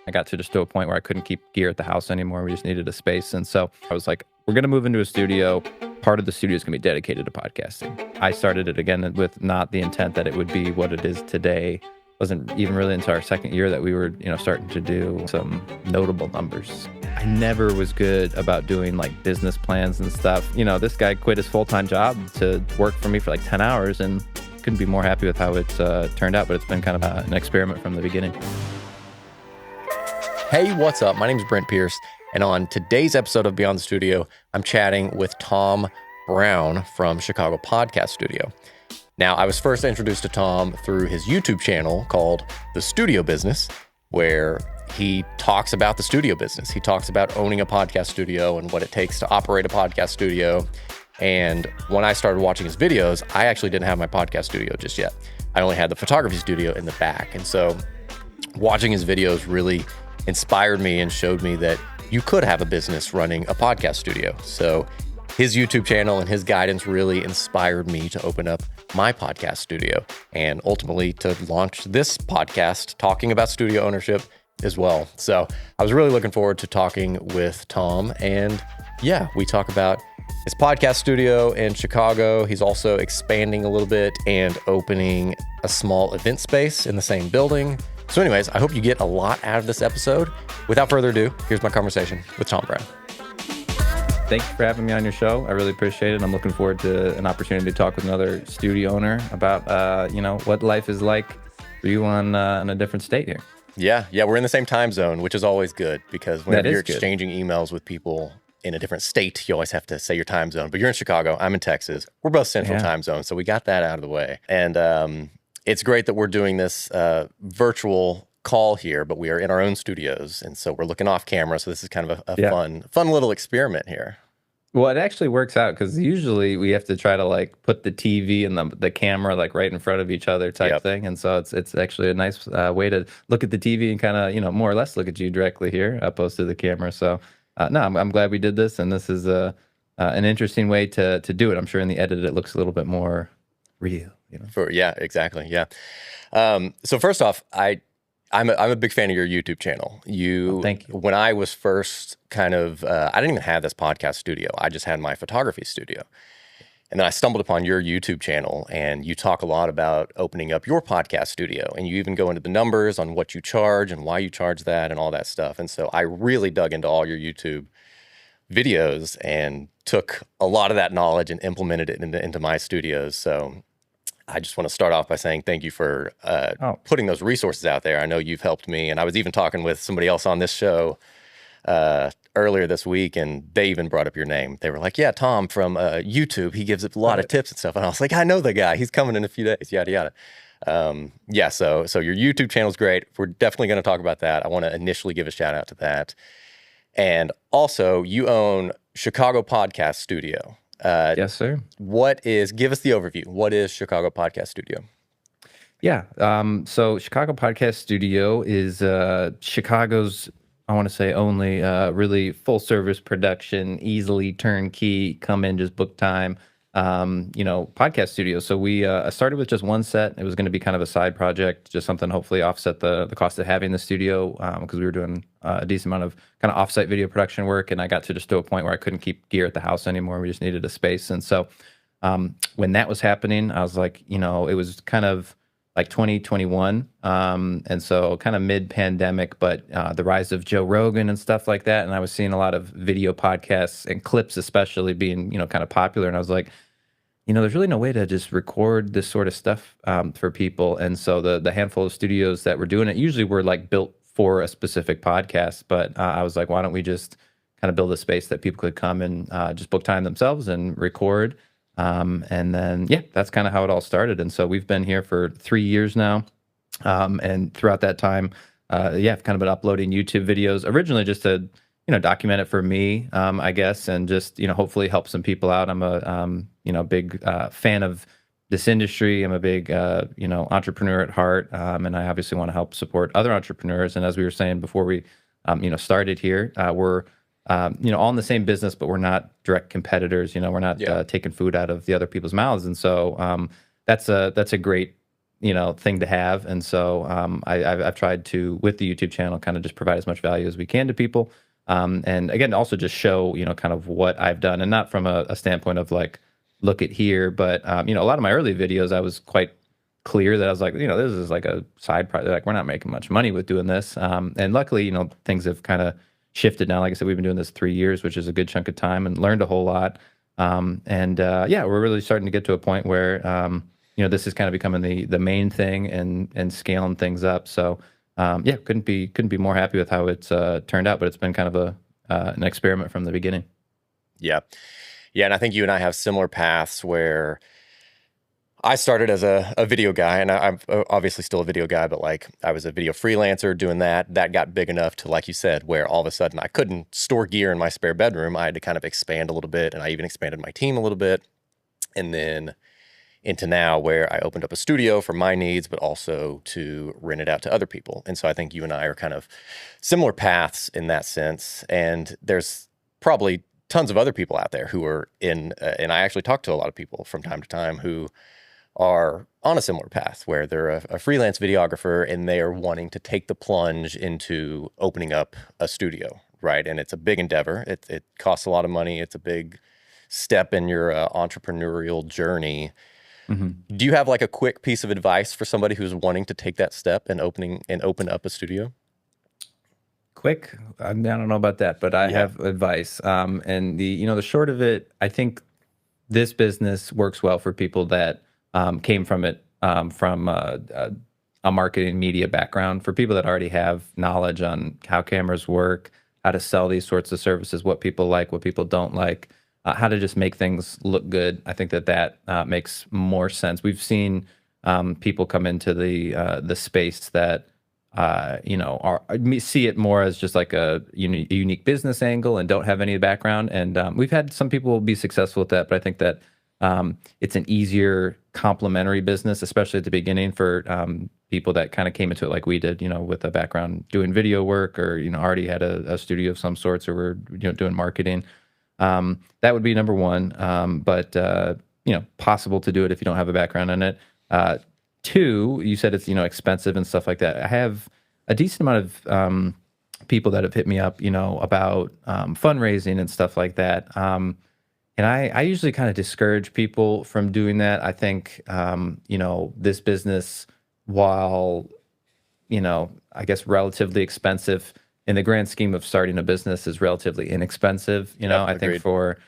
I got to just to a point where I couldn't keep gear at the house anymore. We just needed a space. And so I was like, we're going to move into a studio. Part of the studio is going to be dedicated to podcasting. I started it again with not the intent that it would be what it is today. It wasn't even really until our second year that we were, starting to do some notable numbers. I never was good about doing like business plans and stuff. This guy quit his full-time job to work for me for like 10 hours and couldn't be more happy with how it's turned out, but it's been kind of an experiment from the beginning. Hey, what's up? My name is Brent Pierce, and on today's episode of Beyond the Studio, I'm chatting with Tom Brown from Chicago Podcast Studio. Now, I was first introduced to Tom through his YouTube channel called The Studio Business, where he talks about the studio business. He talks about owning a podcast studio and what it takes to operate a podcast studio. And when I started watching his videos, I actually didn't have my podcast studio just yet. I only had the photography studio in the back. And so watching his videos really inspired me and showed me that you could have a business running a podcast studio. So his YouTube channel and his guidance really inspired me to open up my podcast studio and ultimately to launch this podcast talking about studio ownership as well. So I was really looking forward to talking with Tom, and we talk about his podcast studio in Chicago. He's also expanding a little bit and opening a small event space in the same building. So anyways, I hope you get a lot out of this episode. Without further ado, here's my conversation with Tom Brown. Thank you for having me on your show. I really appreciate it. I'm looking forward to an opportunity to talk with another studio owner about, what life is like for you in a different state here. Yeah, we're in the same time zone, which is always good because whenever you're exchanging emails with people in a different state, you always have to say your time zone. But you're in Chicago, I'm in Texas. We're both central time zones, so we got that out of the way. And it's great that we're doing this virtual call here, but we are in our own studios. And so we're looking off camera. So this is kind of a fun little experiment here. Well, it actually works out because usually we have to try to like put the TV and the camera like right in front of each other type thing. And so it's actually a nice way to look at the TV and kind of, more or less look at you directly here opposed to the camera. So I'm glad we did this. And this is an interesting way to do it. I'm sure in the edit, it looks a little bit more real. Exactly. So first off, I'm a big fan of your YouTube channel. Thank you. When I was first I didn't even have this podcast studio. I just had my photography studio. And then I stumbled upon your YouTube channel, and you talk a lot about opening up your podcast studio. And you even go into the numbers on what you charge and why you charge that and all that stuff. And so I really dug into all your YouTube videos and took a lot of that knowledge and implemented it into my studios. So I just want to start off by saying thank you for putting those resources out there. I know you've helped me, and I was even talking with somebody else on this show earlier this week, and they even brought up your name. They were like, yeah, Tom from YouTube, he gives a lot of tips and stuff. And I was like, I know the guy. He's coming in a few days, yada, yada. So your YouTube channel is great. We're definitely going to talk about that. I want to initially give a shout out to that. And also, you own Chicago Podcast Studio. Yes, sir. Give us the overview. What is Chicago Podcast Studio? Yeah. So Chicago Podcast Studio is Chicago's, I want to say, only really full service production, easily turnkey, come in, just book time, podcast studio. So we started with just one set. It was going to be kind of a side project, just something hopefully offset the cost of having the studio because we were doing a decent amount of kind of offsite video production work. And I got to just to a point where I couldn't keep gear at the house anymore. We just needed a space. And so when that was happening, I was like, it was kind of like 2021. And so kind of mid-pandemic, but the rise of Joe Rogan and stuff like that. And I was seeing a lot of video podcasts and clips especially being, kind of popular. And I was like, there's really no way to just record this sort of stuff for people. And so the handful of studios that were doing it usually were like built for a specific podcast. But I was like, why don't we just kind of build a space that people could come and just book time themselves and record. And then, that's kind of how it all started. And so we've been here for 3 years now. And throughout that time, I've kind of been uploading YouTube videos originally just to, document it for me, I guess, and just, hopefully help some people out. I'm a, big fan of this industry. I'm a big, entrepreneur at heart. And I obviously want to help support other entrepreneurs. And as we were saying before we, started here, we're, all in the same business, but we're not direct competitors. We're not taking food out of the other people's mouths. And so that's a great thing to have. And so I've tried to, with the YouTube channel, kind of just provide as much value as we can to people. And again, also just show, kind of what I've done, and not from a standpoint of like, look at here, but a lot of my early videos, I was quite clear that I was like, this is like a side project. Like, we're not making much money with doing this. And luckily, things have kind of shifted now. Like I said, we've been doing this 3 years, which is a good chunk of time, and learned a whole lot. Yeah, we're really starting to get to a point where, this is kind of becoming the main thing, and scaling things up. So, yeah, couldn't be more happy with how it's turned out, but it's been kind of an experiment from the beginning. Yeah. Yeah. And I think you and I have similar paths where I started as a video guy, and I'm obviously still a video guy, but like I was a video freelancer doing that. That got big enough to, like you said, where all of a sudden I couldn't store gear in my spare bedroom. I had to kind of expand a little bit, and I even expanded my team a little bit. And then into now where I opened up a studio for my needs, but also to rent it out to other people. And so I think you and I are kind of similar paths in that sense. And there's probably tons of other people out there who are and I actually talk to a lot of people from time to time who are on a similar path where they're a freelance videographer and they are wanting to take the plunge into opening up a studio, right? And it's a big endeavor. It costs a lot of money. It's a big step in your entrepreneurial journey. Mm-hmm. Do you have like a quick piece of advice for somebody who's wanting to take that step and open up a studio? Quick, I don't know about that, but I have advice. And the short of it, I think this business works well for people that came from it, from a marketing media background. For people that already have knowledge on how cameras work, how to sell these sorts of services, what people like, what people don't like, how to just make things look good. I think that makes more sense. We've seen people come into the space that see it more as just like a unique business angle and don't have any background. And we've had some people be successful with that, but I think that it's an easier complementary business, especially at the beginning, for people that kind of came into it like we did, with a background doing video work, or already had a studio of some sorts, or were doing marketing. That would be number one. But possible to do it if you don't have a background in it. Two, you said it's expensive and stuff like that. I have a decent amount of people that have hit me up, about fundraising and stuff like that. And I usually kind of discourage people from doing that. I think this business, while I guess relatively expensive in the grand scheme of starting a business, is relatively inexpensive. I think for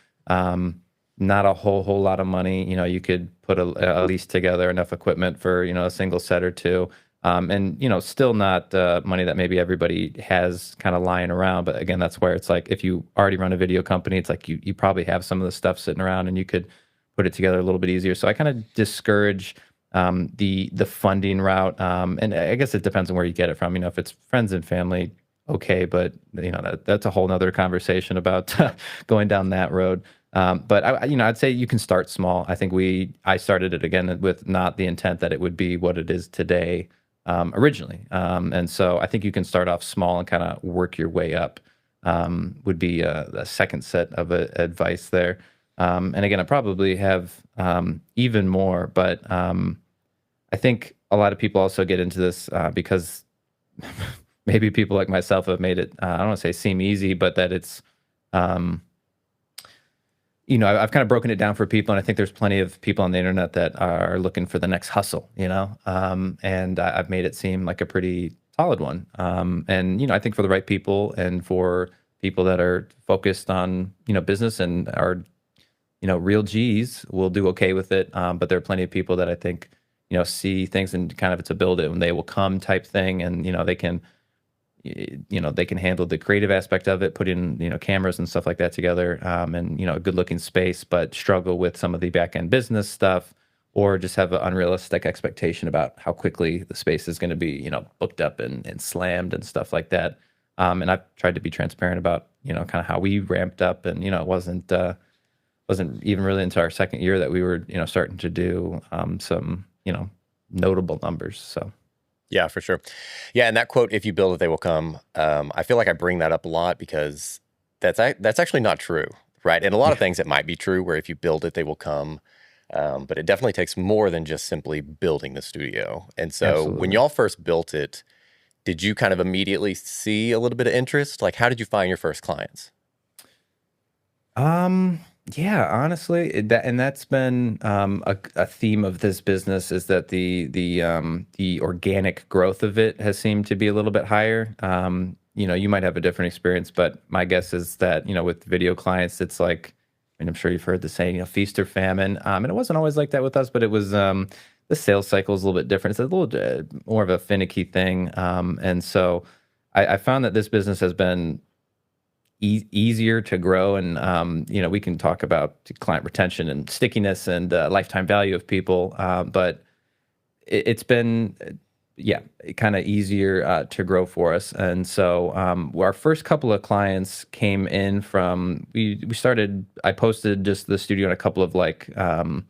not a whole lot of money, you could put a lease together, enough equipment for a single set or two, and still not money that maybe everybody has kind of lying around. But again, that's where it's like, if you already run a video company, it's like you probably have some of the stuff sitting around, and you could put it together a little bit easier. So I kind of discourage the funding route, and I guess it depends on where you get it from. If it's friends and family, okay, but that's a whole nother conversation about going down that road. But I'd say you can start small. I think I started it again with not the intent that it would be what it is today, originally. And so I think you can start off small and kind of work your way up, would be a second set of advice there. And again, I probably have even more, but I think a lot of people also get into this because maybe people like myself have made it, I don't want to say seem easy, but that it's, I've kind of broken it down for people, and I think there's plenty of people on the internet that are looking for the next hustle, and I've made it seem like a pretty solid one. And I think for the right people, and for people that are focused on, business and are, real G's, will do okay with it. But there are plenty of people that I think, see things and kind of it's a build it when they will come type thing, and they can handle the creative aspect of it, put in cameras and stuff like that together, and a good looking space, but struggle with some of the back end business stuff, or just have an unrealistic expectation about how quickly the space is going to be booked up and slammed and stuff like that. And I've tried to be transparent about kind of how we ramped up, and it wasn't even really into our second year that we were starting to do some notable numbers. So yeah, for sure. Yeah, and that quote, "If you build it, they will come." I feel like I bring that up a lot because that's actually not true, right? And a lot of things it might be true, where if you build it, they will come. But it definitely takes more than just simply building the studio. And so when Absolutely. y'all first built it, did you kind of immediately see a little bit of interest? Like, how did you find your first clients? Um, yeah, honestly, that's been a theme of this business is that the organic growth of it has seemed to be a little bit higher. You might have a different experience, but my guess is that, with video clients, it's like, I mean, I'm sure you've heard the saying, feast or famine. And it wasn't always like that with us, but it was the sales cycle is a little bit different. It's a little more of a finicky thing. And so I found that this business has been easier to grow. And we can talk about client retention and stickiness and lifetime value of people, but it's been yeah, kind of easier to grow for us. And so our first couple of clients came in from we started. I posted just the studio in a couple of I'm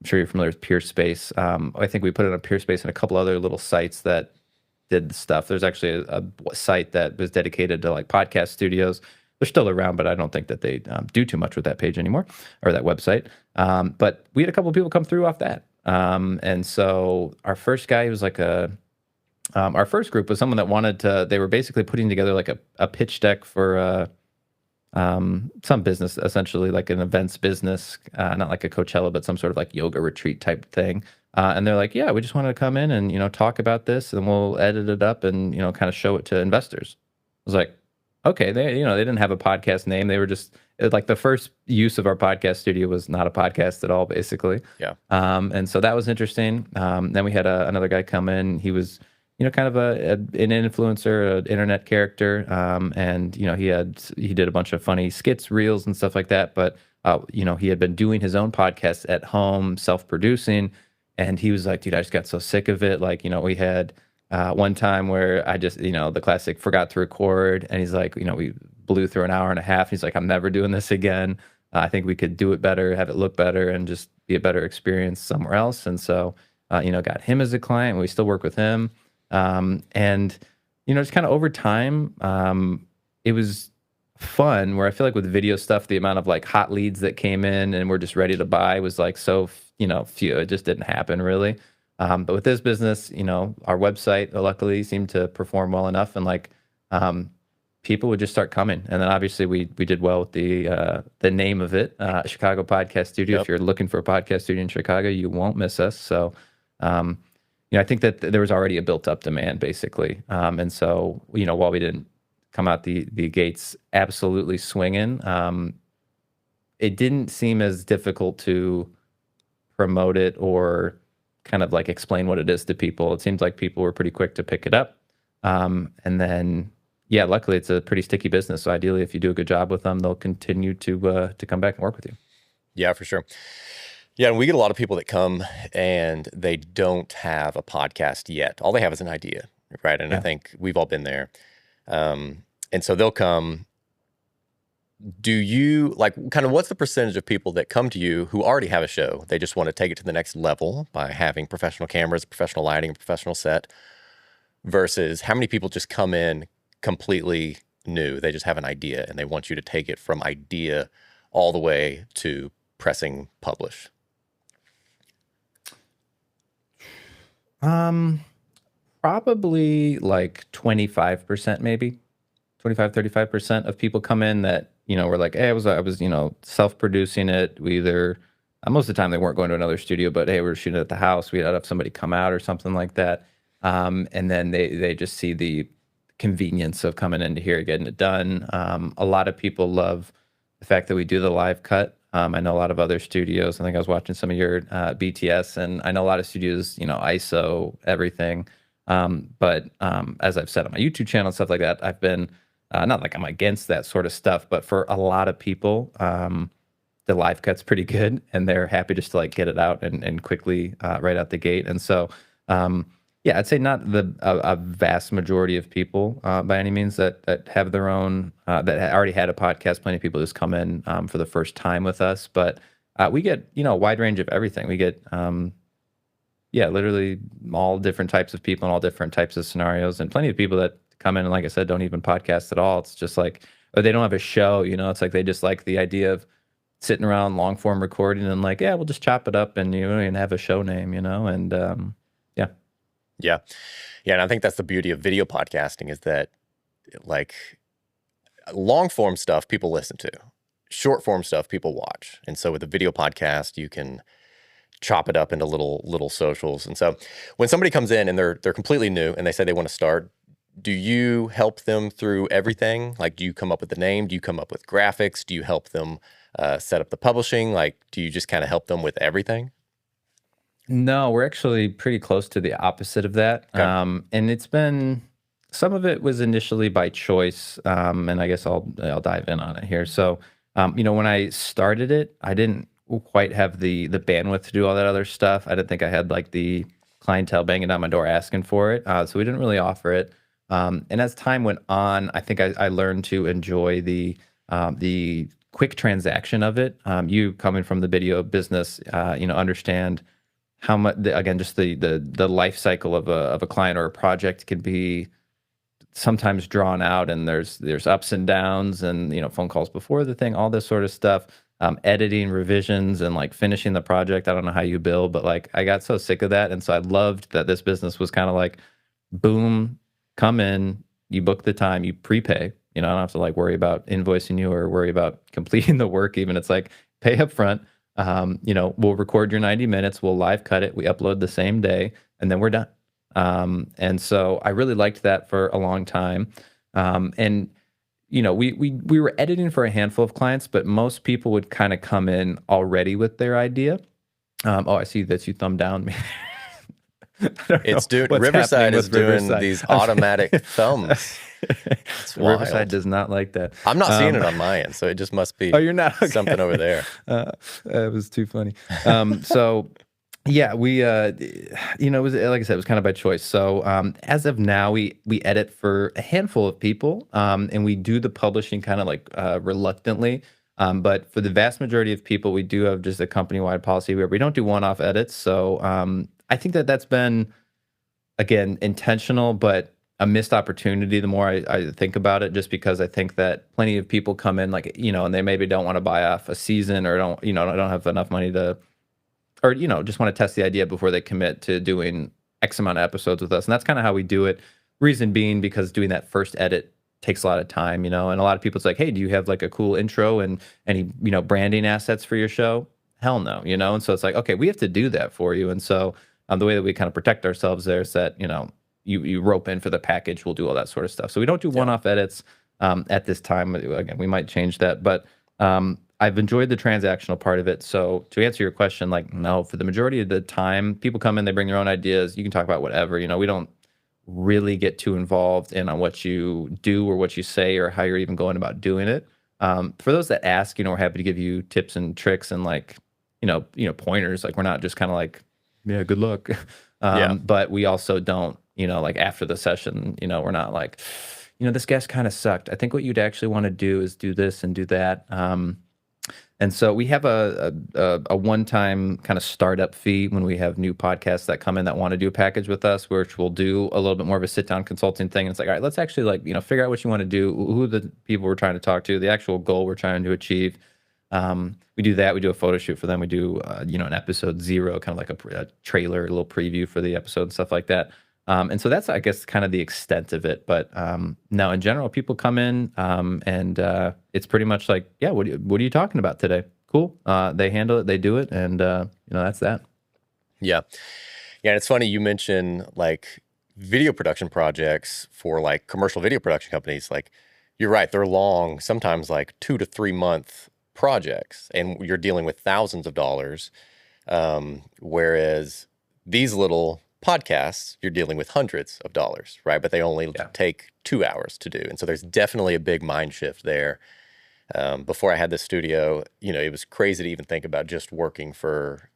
sure you're familiar with Pierce Space. I think we put it on Pierce Space and a couple other little sites that did the stuff. There's actually a site that was dedicated to like podcast studios. They're still around, but I don't think that they do too much with that page anymore or that website. But we had a couple of people come through off that. And so our first guy, he was like our first group was someone that wanted to, they were basically putting together like a pitch deck for some business, essentially like an events business, not like a Coachella, but some sort of like yoga retreat type thing. And they're like, yeah, we just wanted to come in and, talk about this and we'll edit it up and, kind of show it to investors. I was like, okay, they didn't have a podcast name. They were just like the first use of our podcast studio was not a podcast at all, basically. Yeah. And so that was interesting. Then we had another guy come in. He was, kind of an influencer, an internet character. And, he did a bunch of funny skits, reels and stuff like that. But, he had been doing his own podcast at home, self-producing. And he was like, dude, I just got so sick of it. Like, we had one time where I just, the classic forgot to record. And he's like, we blew through an hour and a half. He's like, I'm never doing this again. I think we could do it better, have it look better, and just be a better experience somewhere else. And so, got him as a client. We still work with him. And, just kind of over time, it was fun where I feel like with video stuff, the amount of like hot leads that came in and we're just ready to buy was like so, few. It just didn't happen really. But with this business, our website luckily seemed to perform well enough, and like people would just start coming. And then obviously we did well with the name of it, Chicago Podcast Studio. Yep. If you're looking for a podcast studio in Chicago, you won't miss us. So, I think that there was already a built up demand basically, and so while we didn't come out the gates absolutely swinging, it didn't seem as difficult to promote it or kind of like explain what it is to people. It seems like people were pretty quick to pick it up. And then, yeah, luckily it's a pretty sticky business. So ideally, if you do a good job with them, they'll continue to come back and work with you. Yeah, for sure. Yeah, and we get a lot of people that come and they don't have a podcast yet. All they have is an idea, right? And Yeah. I think we've all been there. And so they'll come. Do you like kind of what's the percentage of people that come to you who already have a show? They just want to take it to the next level by having professional cameras, professional lighting, a professional set, versus how many people just come in completely new? They just have an idea and they want you to take it from idea all the way to pressing publish. Probably like 25%, maybe 35% of people come in that, were like, hey, I was, self-producing it. We either, most of the time they weren't going to another studio, but hey, we were shooting at the house. We'd have somebody come out or something like that. And then they just see the convenience of coming into here, getting it done. A lot of people love the fact that we do the live cut. I know a lot of other studios. I think I was watching some of your BTS, and I know a lot of studios, ISO everything. But as I've said on my YouTube channel and stuff like that, I've been not like I'm against that sort of stuff, but for a lot of people, the live cut's pretty good, and they're happy just to like get it out and quickly right out the gate. And so, yeah, I'd say not a vast majority of people by any means that have their own that already had a podcast. Plenty of people just come in for the first time with us, but we get a wide range of everything. We get yeah, literally all different types of people and all different types of scenarios, and plenty of people that come in and, like I said, don't even podcast at all. It's just like, or they don't have a show. It's like they just like the idea of sitting around long form recording and like, yeah, we'll just chop it up and and have a show name, and yeah. Yeah. Yeah. And I think that's the beauty of video podcasting, is that like long form stuff people listen to, short form stuff people watch. And so with a video podcast, you can chop it up into little socials. And so when somebody comes in and they're completely new and they say they want to start, do you help them through everything? Like, do you come up with the name? Do you come up with graphics? Do you help them set up the publishing? Like, do you just kind of help them with everything? No, we're actually pretty close to the opposite of that. Okay. And it's been, some of it was initially by choice, and I guess I'll dive in on it here. So, when I started it, I didn't quite have the bandwidth to do all that other stuff. I didn't think I had like the clientele banging on my door asking for it, so we didn't really offer it. And as time went on, I think I learned to enjoy the quick transaction of it. You coming from the video business, understand how much, again, just the life cycle of a client or a project can be sometimes drawn out, and there's ups and downs, and phone calls before the thing, all this sort of stuff, editing, revisions, and like finishing the project. I don't know how you bill, but like I got so sick of that, and so I loved that this business was kind of like, boom, come in, you book the time, you prepay. I don't have to like worry about invoicing you or worry about completing the work. Even it's like pay up front. We'll record your 90 minutes, we'll live cut it, we upload the same day, and then we're done. And so I really liked that for a long time. And we were editing for a handful of clients, but most people would kind of come in already with their idea. I see that you thumb down me. It's doing, Riverside is doing these automatic thumbs. It's wild. Riverside does not like that. I'm not seeing it on my end, so it just must be you're not? Okay. Something over there. It was too funny. So yeah, we it was, like I said, it was kind of by choice. So as of now, we edit for a handful of people, and we do the publishing kind of like reluctantly. But for the vast majority of people, we do have just a company-wide policy where we don't do one-off edits. So I think that's been, again, intentional, but a missed opportunity the more I think about it, just because I think that plenty of people come in like, and they maybe don't want to buy off a season, or don't have enough money to, or, just want to test the idea before they commit to doing X amount of episodes with us. And that's kind of how we do it. Reason being, because doing that first edit takes a lot of time, and a lot of people, it's like, hey, do you have like a cool intro and any, branding assets for your show? Hell no, And so it's like, okay, we have to do that for you. And so the way that we kind of protect ourselves there is that, you rope in for the package, we'll do all that sort of stuff. So we don't do one-off edits at this time. Again, we might change that, but I've enjoyed the transactional part of it. So to answer your question, like, no, for the majority of the time, people come in, they bring their own ideas. You can talk about whatever, we don't really get too involved in on what you do or what you say or how you're even going about doing it. For those that ask, we're happy to give you tips and tricks and like, pointers. Like, we're not just kind of like, yeah, good luck. But we also don't, like after the session, we're not like, this guest kind of sucked. I think what you'd actually want to do is do this and do that. And so we have a one-time kind of startup fee when we have new podcasts that come in that want to do a package with us, which we'll do a little bit more of a sit-down consulting thing. And it's like, all right, let's actually like, figure out what you want to do, who are the people we're trying to talk to, the actual goal we're trying to achieve. We do that. We do a photo shoot for them. We do, an episode 0, kind of like a trailer, a little preview for the episode and stuff like that. And so that's, I guess, kind of the extent of it. But now, in general, people come in and it's pretty much like, yeah, what are you talking about today? Cool. They handle it. They do it. And, that's that. Yeah. Yeah. And it's funny, you mentioned like video production projects for like commercial video production companies. Like, you're right. They're long, sometimes like 2 to 3 month projects, and you're dealing with thousands of dollars. Whereas these little podcasts, you're dealing with hundreds of dollars, right? But they only take 2 hours to do. And so there's definitely a big mind shift there. Before I had this studio, it was crazy to even think about just working for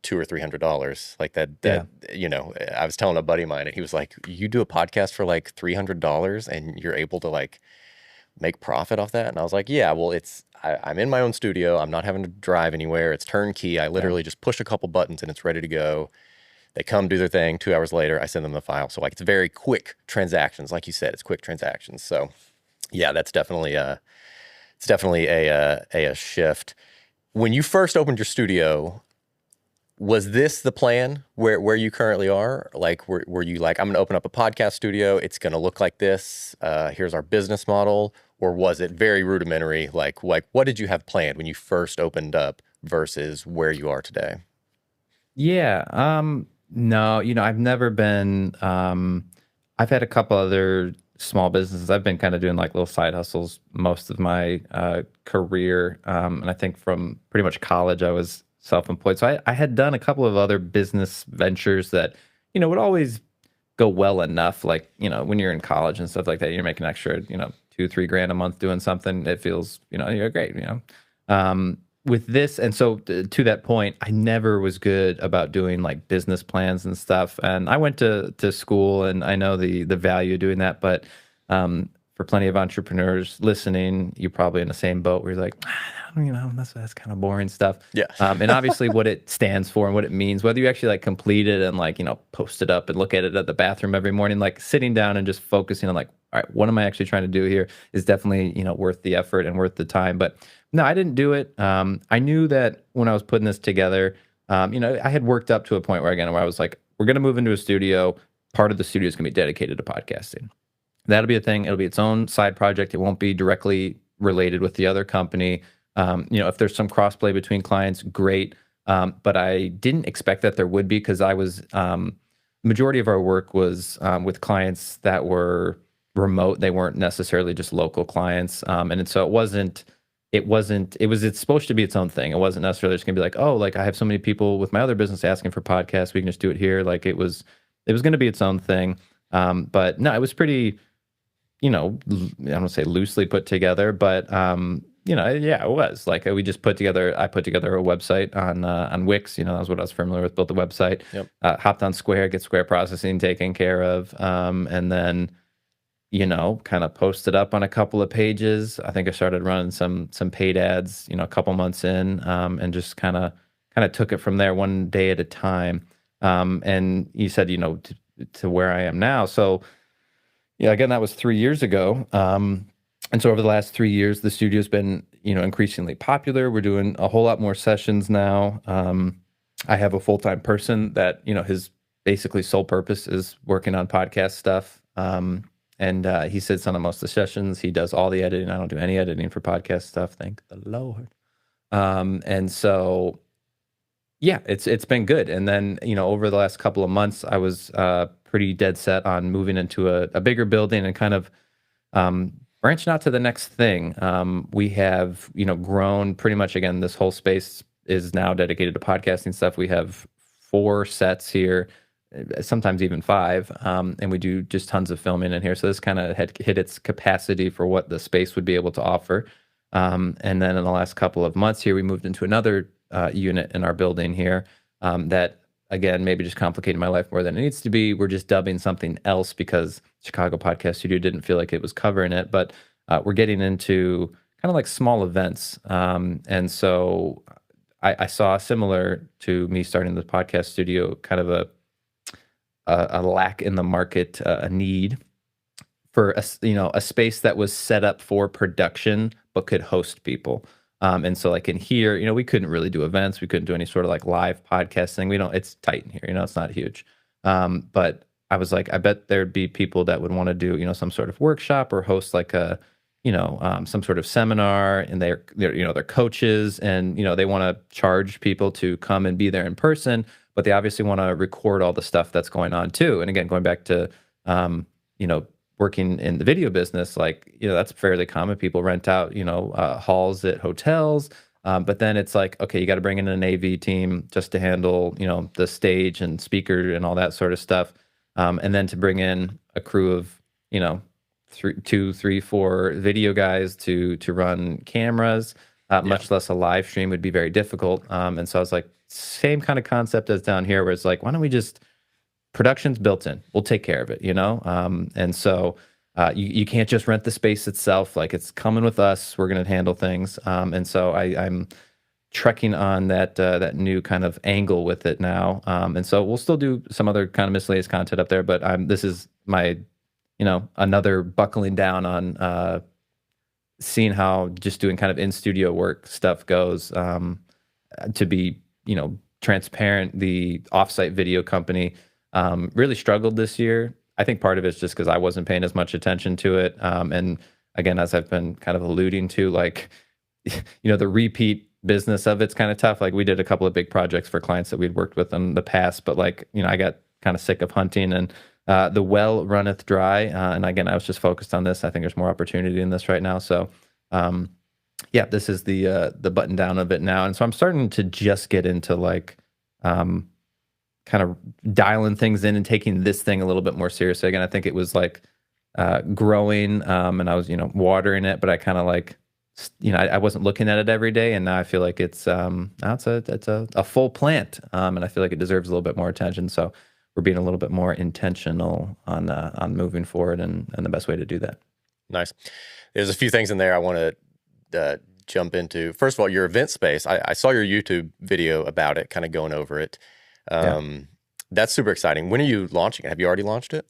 $200 or $300 like that. I was telling a buddy of mine, and he was like, you do a podcast for like $300 and you're able to like make profit off that? And I was like, yeah, well, I'm in my own studio. I'm not having to drive anywhere. It's turnkey. I literally just push a couple buttons and it's ready to go. They come do their thing. 2 hours later, I send them the file. So like, it's very quick transactions. Like you said, it's quick transactions. So yeah, that's definitely a shift. when you first opened your studio, was this the plan where you currently are? Like, were you like, I'm going to open up a podcast studio. It's going to look like this. Here's our business model. Or was it very rudimentary? Like what did you have planned when you first opened up versus where you are today? Yeah. No, I've never been, I've had a couple other small businesses. I've been kind of doing like little side hustles most of my career. And I think from pretty much college, I was self-employed. So I had done a couple of other business ventures that, would always go well enough. Like, when you're in college and stuff like that, you're making extra, 2, 3 grand a month doing something. It feels, you're great, with this. And so to that point, I never was good about doing like business plans and stuff. And I went to school and I know the value of doing that. But for plenty of entrepreneurs listening, you're probably in the same boat where you're like, that's kind of boring stuff. Yeah. And obviously what it stands for and what it means, whether you actually like complete it and like, post it up and look at it at the bathroom every morning, like sitting down and just focusing on like, all right, what am I actually trying to do here is definitely, worth the effort and worth the time. But no, I didn't do it. I knew that when I was putting this together, I had worked up to a point where I was like, we're going to move into a studio. Part of the studio is going to be dedicated to podcasting. That'll be a thing. It'll be its own side project. It won't be directly related with the other company. If there's some crossplay between clients, great. But I didn't expect that there would be because I was, majority of our work was with clients that were remote. They weren't necessarily just local clients. And so it's supposed to be its own thing. It wasn't necessarily just gonna be like, oh, like I have so many people with my other business asking for podcasts. We can just do it here. Like it was going to be its own thing. But no, it was pretty, I don't say loosely put together, but, yeah, it was like I put together a website on Wix. That was what I was familiar with, built the website, Yep. Hopped on Square, get Square processing taken care of. And then, kind of posted up on a couple of pages. I think I started running some paid ads, a couple months in, and just kind of took it from there one day at a time. And you said, to where I am now. So yeah, again, that was 3 years ago. And so over the last 3 years, the studio's been, increasingly popular. We're doing a whole lot more sessions now. I have a full-time person that, his basically sole purpose is working on podcast stuff. And he sits on most of the sessions. He does all the editing. I don't do any editing for podcast stuff. Thank the Lord. And so, yeah, it's been good. And then, over the last couple of months, I was pretty dead set on moving into a bigger building and kind of branching out to the next thing. We have, grown pretty much. Again, this whole space is now dedicated to podcasting stuff. We have 4 sets here, sometimes even 5, and we do just tons of filming in here. So this kind of had hit its capacity for what the space would be able to offer. And then in the last couple of months here, we moved into another unit in our building here that, again, maybe just complicated my life more than it needs to be. We're just dubbing something else because Chicago Podcast Studio didn't feel like it was covering it. But we're getting into kind of like small events. And so I saw, similar to me starting the podcast studio, kind of a lack in the market, a need for a space that was set up for production but could host people. And so like in here, we couldn't really do events. We couldn't do any sort of like live podcasting. It's tight in here, it's not huge. But I was like, I bet there'd be people that would want to do, some sort of workshop or host like some sort of seminar, and they're coaches, and, they want to charge people to come and be there in person, but they obviously want to record all the stuff that's going on too. And again, going back to, working in the video business, like, that's fairly common. People rent out, halls at hotels. But then it's like, okay, you got to bring in an AV team just to handle, the stage and speaker and all that sort of stuff. And then to bring in a crew of, 2, 3, 4 video guys to run cameras, much less a live stream, would be very difficult. And so I was like, same kind of concept as down here, where it's like, why don't we just, production's built in, we'll take care of it, And so you can't just rent the space itself. Like, it's coming with us. We're going to handle things. And so I'm trekking on that new kind of angle with it now. And so we'll still do some other kind of miscellaneous content up there, but this is my, another buckling down on seeing how just doing kind of in studio work stuff goes. To be, transparent, the offsite video company really struggled this year. I think part of it's just because I wasn't paying as much attention to it. And again, as I've been kind of alluding to, like, the repeat business of it's kind of tough. Like we did a couple of big projects for clients that we'd worked with in the past, but like, I got kind of sick of hunting and the well runneth dry. And again, I was just focused on this. I think there's more opportunity in this right now. So, yeah, this is the button down of it now. And so I'm starting to just get into like, kind of dialing things in and taking this thing a little bit more seriously. Again, I think it was like growing, and I was, watering it, but I kind of like, I wasn't looking at it every day, and now I feel like it's now it's a full plant, and I feel like it deserves a little bit more attention. So we're being a little bit more intentional on moving forward, and the best way to do that. Nice. There's a few things in there I want to jump into. First of all, your event space. I saw your YouTube video about it, kind of going over it. That's super exciting. When are you launching it? Have you already launched it?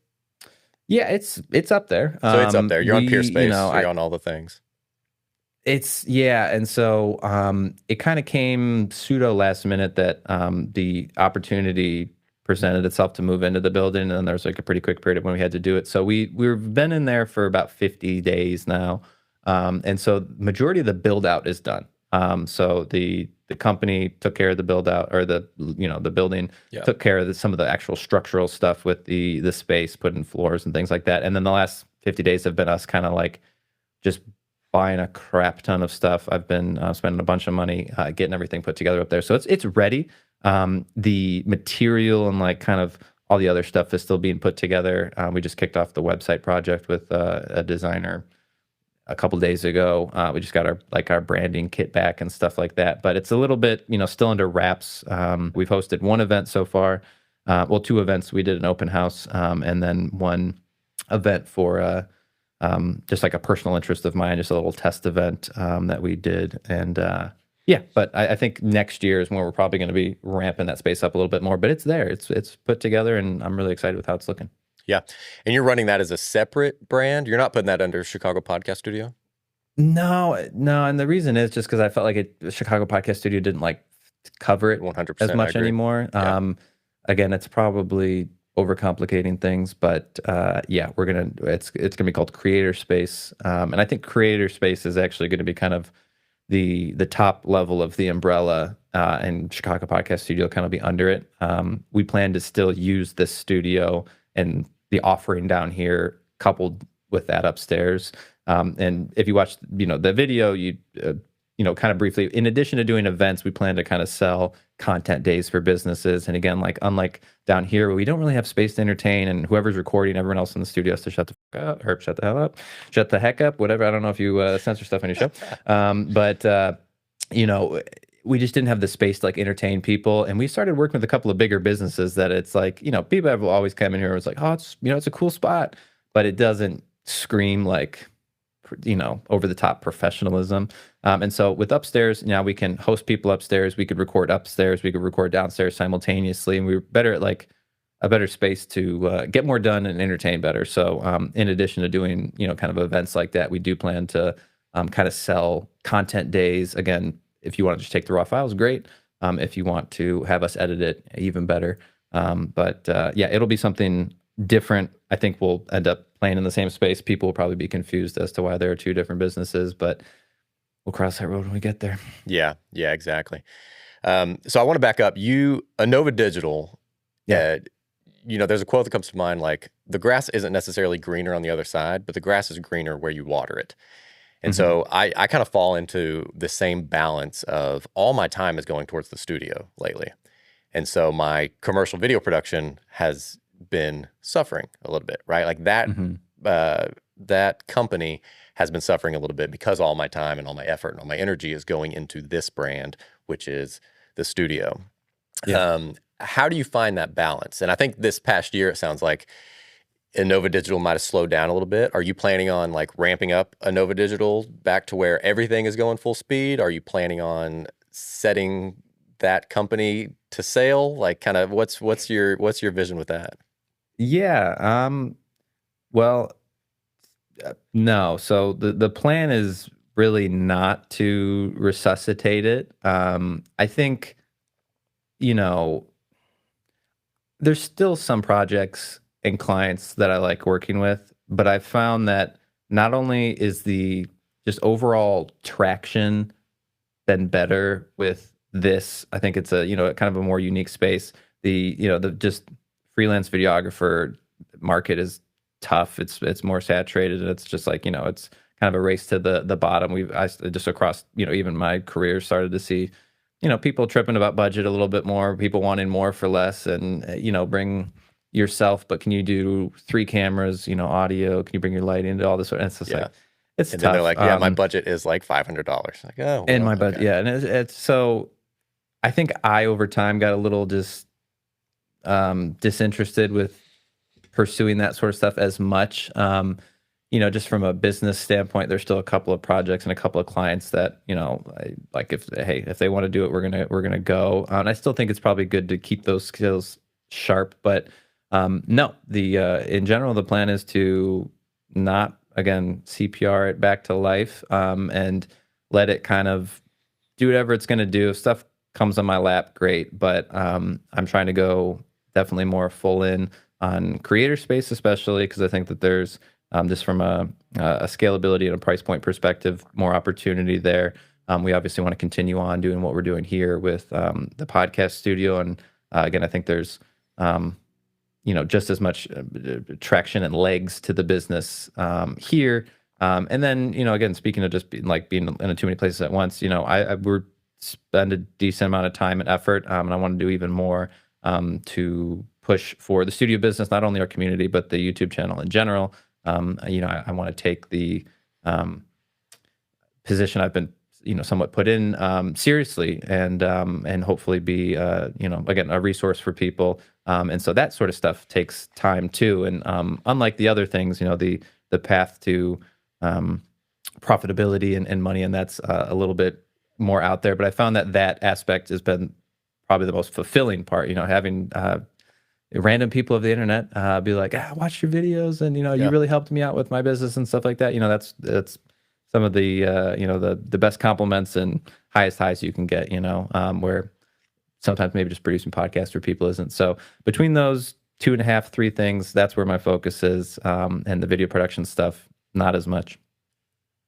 Yeah, it's up there. So it's up there. You're on Peerspace. You're on all the things. And so it kind of came pseudo last minute that the opportunity presented itself to move into the building, and there's like a pretty quick period when we had to do it. So we've been in there for about 50 days now, and so majority of the build out is done. So the company took care of the build out, or the building took care of some of the actual structural stuff with the space, putting floors and things like that. And then the last 50 days have been us kind of like just buying a crap ton of stuff. I've been spending a bunch of money getting everything put together up there. So it's ready. The material and like kind of all the other stuff is still being put together. We just kicked off the website project with a designer a couple days ago. We just got our branding kit back and stuff like that. But it's a little bit, still under wraps. We've hosted one event so far. Well, two events. We did an open house, and then one event for just like a personal interest of mine, just a little test event that we did. And but I think next year is when we're probably going to be ramping that space up a little bit more. But it's there. It's put together, and I'm really excited with how it's looking. Yeah. And you're running that as a separate brand? You're not putting that under Chicago Podcast Studio? No. And the reason is just because I felt like the Chicago Podcast Studio didn't like cover it 100% as much anymore. Yeah. Again, it's probably overcomplicating things, but it's gonna be called Creator Space, and I think Creator Space is actually going to be kind of the top level of the umbrella, and Chicago Podcast Studio kind of be under it. We plan to still use this studio and the offering down here coupled with that upstairs. And if you watch, the video, you kind of briefly, in addition to doing events, we plan to kind of sell content days for businesses. And again, like unlike down here where we don't really have space to entertain, and whoever's recording, everyone else in the studio has to shut the fuck up, or shut the hell up, shut the heck up, whatever. I don't know if you censor stuff on your show. But we just didn't have the space to like entertain people. And we started working with a couple of bigger businesses that it's like, people have always come in here and it's like, oh, it's a cool spot, but it doesn't scream like, over the top professionalism. And so with upstairs, now we can host people upstairs. We could record upstairs. We could record downstairs simultaneously. And we were better at like a better space to get more done and entertain better. So in addition to doing, kind of events like that, we do plan to kind of sell content days. Again, if you want to just take the raw files, great. If you want to have us edit it, even better. But it'll be something different. I think we'll end up playing in the same space. People will probably be confused as to why there are two different businesses, but we'll cross that road when we get there. Yeah, exactly. So I want to back up. Inova Digital, there's a quote that comes to mind, like, the grass isn't necessarily greener on the other side, but the grass is greener where you water it. And so I kind of fall into the same balance of all my time is going towards the studio lately. And so my commercial video production has been suffering a little bit, right? Like that, that company has been suffering a little bit because all my time and all my effort and all my energy is going into this brand, which is the studio. Yeah. How do you find that balance? And I think this past year, it sounds like Inova Digital might have slowed down a little bit. Are you planning on like ramping up Inova Digital back to where everything is going full speed? Are you planning on setting that company to sail? Like, kind of what's your vision with that? Yeah. Well, no. So the plan is really not to resuscitate it. I think, you know, there's still some projects and clients that I like working with, but I've found that not only is the just overall traction been better with this, I think it's a, kind of a more unique space. The just freelance videographer market is tough. It's more saturated, and it's just like, it's kind of a race to the bottom. I just across, even my career started to see, people tripping about budget a little bit more, people wanting more for less, and bring yourself, but can you do 3 cameras, audio? Can you bring your light into all this? And it's just Yeah. like, it's And then tough. they're like, yeah, my budget is like $500. Like, oh, And well, my budget, okay. yeah, and it's so. I think I over time got a little just disinterested with pursuing that sort of stuff as much. Just from a business standpoint, there's still a couple of projects and a couple of clients that, like if they want to do it, we're gonna go. And I still think it's probably good to keep those skills sharp. But no, the in general, the plan is to not again CPR it back to life, and let it kind of do whatever it's going to do. If stuff comes on my lap, great. But I'm trying to go definitely more full in on creator space, especially because I think that there's just from a scalability and a price point perspective, more opportunity there. We obviously want to continue on doing what we're doing here with the podcast studio. And again, I think there's, just as much traction and legs to the business here. And then, again, speaking of just being in too many places at once, we're spend a decent amount of time and effort, and I want to do even more to push for the studio business, not only our community, but the YouTube channel in general. I want to take the position I've been, somewhat put in seriously, and hopefully be, again, a resource for people. And so that sort of stuff takes time too. And unlike the other things, the path to profitability and money, and that's a little bit more out there. But I found that aspect has been probably the most fulfilling part. Having random people of the internet be like, I watched your videos, and you really helped me out with my business and stuff like that. That's some of the the best compliments and highest highs you can get. Where sometimes maybe just producing podcasts for people isn't. So between those 2.5, 3 things, that's where my focus is, and the video production stuff, not as much.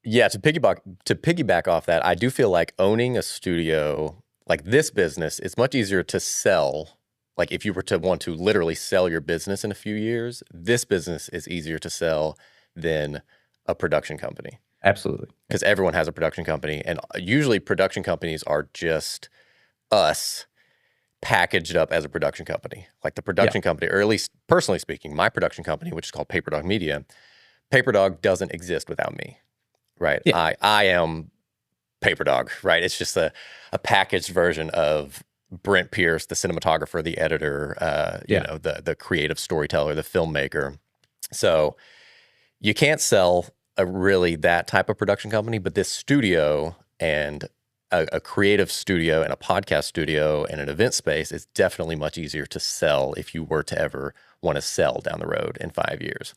Yeah, to piggyback off that, I do feel like owning a studio like this business is much easier to sell. Like if you were to want to literally sell your business in a few years, this business is easier to sell than a production company. Absolutely. Because everyone has a production company, and usually production companies are just us packaged up as a production company. Like the production company, or at least personally speaking, my production company, which is called Paper Dog Media, Paper Dog doesn't exist without me. Right. Yeah. I am Paper Dog, right? It's just a packaged version of Brent Pierce, the cinematographer, the editor, the creative storyteller, the filmmaker. So you can't sell really that type of production company, but this studio and a creative studio and a podcast studio and an event space is definitely much easier to sell if you were to ever want to sell down the road in 5 years.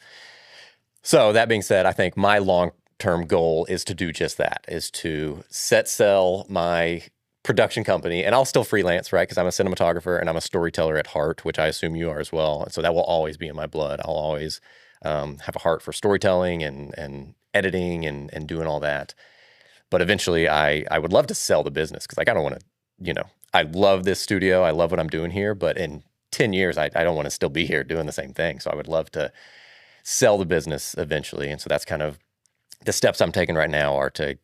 So that being said, I think my long-term goal is to do just that, is to sell my production company, and I'll still freelance, right? Because I'm a cinematographer and I'm a storyteller at heart, which I assume you are as well. And so that will always be in my blood. I'll always have a heart for storytelling and editing and doing all that. But eventually I would love to sell the business, because like I don't want to, I love this studio. I love what I'm doing here. But in 10 years, I don't want to still be here doing the same thing. So I would love to sell the business eventually. And so that's kind of the steps I'm taking right now, are to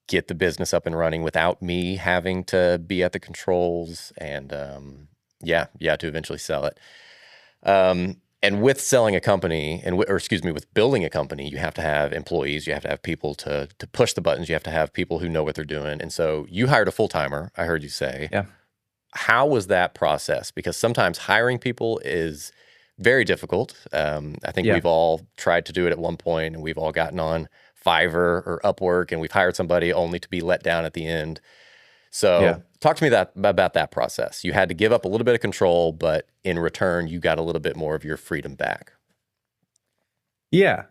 get the business up and running without me having to be at the controls, and to eventually sell it. And with selling a company, with building a company, you have to have employees, you have to have people to push the buttons, you have to have people who know what they're doing. And so you hired a full-timer, I heard you say. Yeah. How was that process? Because sometimes hiring people is very difficult. I think we've all tried to do it at one point, and we've all gotten on Fiverr or Upwork, and we've hired somebody only to be let down at the end. So talk to me about that process. You had to give up a little bit of control, but in return, you got a little bit more of your freedom back. Yeah.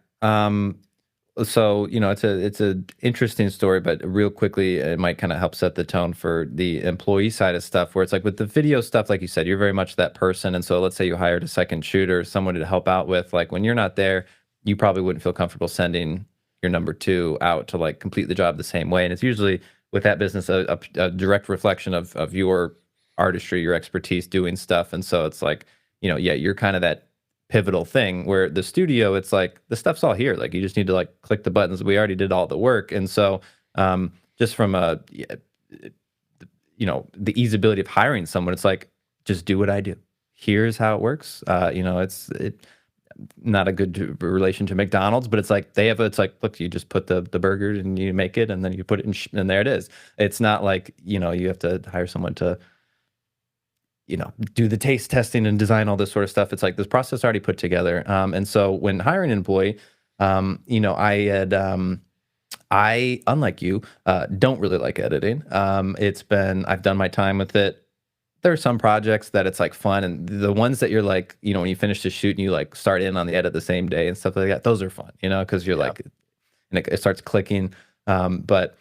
So, it's a interesting story, but real quickly, it might kind of help set the tone for the employee side of stuff, where it's like with the video stuff, like you said, you're very much that person. And so let's say you hired a second shooter, someone to help out with, like when you're not there, you probably wouldn't feel comfortable sending your number two out to like complete the job the same way. And it's usually with that business a direct reflection of your artistry, your expertise doing stuff. And so it's like, yeah, you're kind of that pivotal thing where the studio, it's like the stuff's all here. Like you just need to like click the buttons. We already did all the work. And so just from the easeability of hiring someone, it's like, just do what I do. Here's how it works. It's not a good relation to McDonald's, but it's like it's like, look, you just put the burger and you make it and then you put it in and there it is. It's not like, you have to hire someone to, do the taste testing and design all this sort of stuff. It's like this process already put together. And so when hiring an employee, I, unlike you, don't really like editing. I've done my time with it. There are some projects that it's like fun, and the ones that you're like, when you finish the shoot and you like start in on the edit the same day and stuff like that, those are fun, because you're like, and it starts clicking. But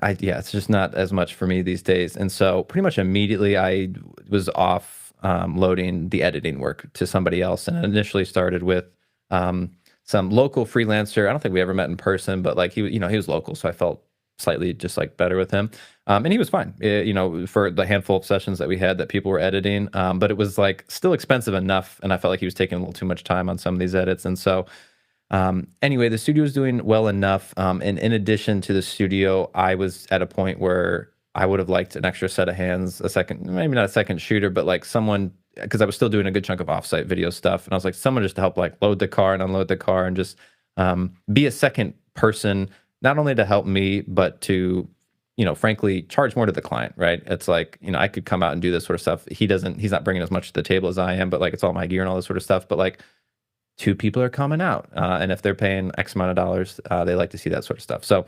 it's just not as much for me these days. And so pretty much immediately I was off loading the editing work to somebody else, and initially started with some local freelancer. I don't think we ever met in person, but like he was local, so I felt slightly just like better with him. And he was fine, for the handful of sessions that we had that people were editing. But it was like still expensive enough, and I felt like he was taking a little too much time on some of these edits. And so anyway, the studio was doing well enough. And in addition to the studio, I was at a point where I would have liked an extra set of hands, maybe not a second shooter, but like someone, because I was still doing a good chunk of offsite video stuff. And I was like, someone just to help like load the car and unload the car and just be a second person, not only to help me, but to, frankly, charge more to the client, right? It's like, I could come out and do this sort of stuff. He's not bringing as much to the table as I am, but like it's all my gear and all this sort of stuff. But like, two people are coming out. And if they're paying X amount of dollars, they like to see that sort of stuff. So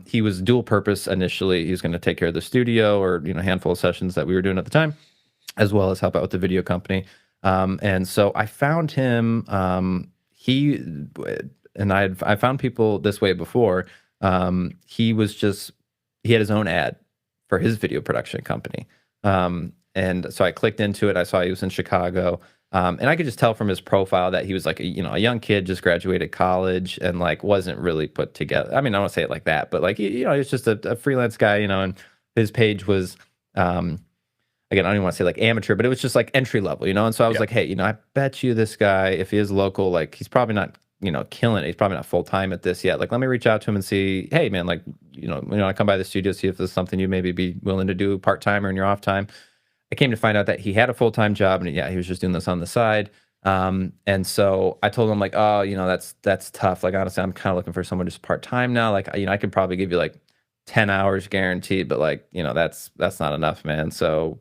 he was dual purpose initially. He was going to take care of the studio or, a handful of sessions that we were doing at the time, as well as help out with the video company. And so I found him, I found people this way before. He had his own ad for his video production company. And so I clicked into it. I saw he was in Chicago. And I could just tell from his profile that he was like a young kid, just graduated college and like wasn't really put together. I mean, I don't want to say it like that, but like, he's just a freelance guy, and his page was, again, I don't even want to say like amateur, but it was just like entry level, And so I was like, hey, I bet you this guy, if he is local, like he's probably not, killing it. He's probably not full time at this yet. Like, let me reach out to him and see, hey man, like, I come by the studio, see if there's something you maybe be willing to do part time or in your off time. I came to find out that he had a full-time job, and he was just doing this on the side. And so I told him like, oh, that's tough. Like, honestly, I'm kind of looking for someone just part-time now. Like, I could probably give you like 10 hours guaranteed, but like, that's not enough, man. So,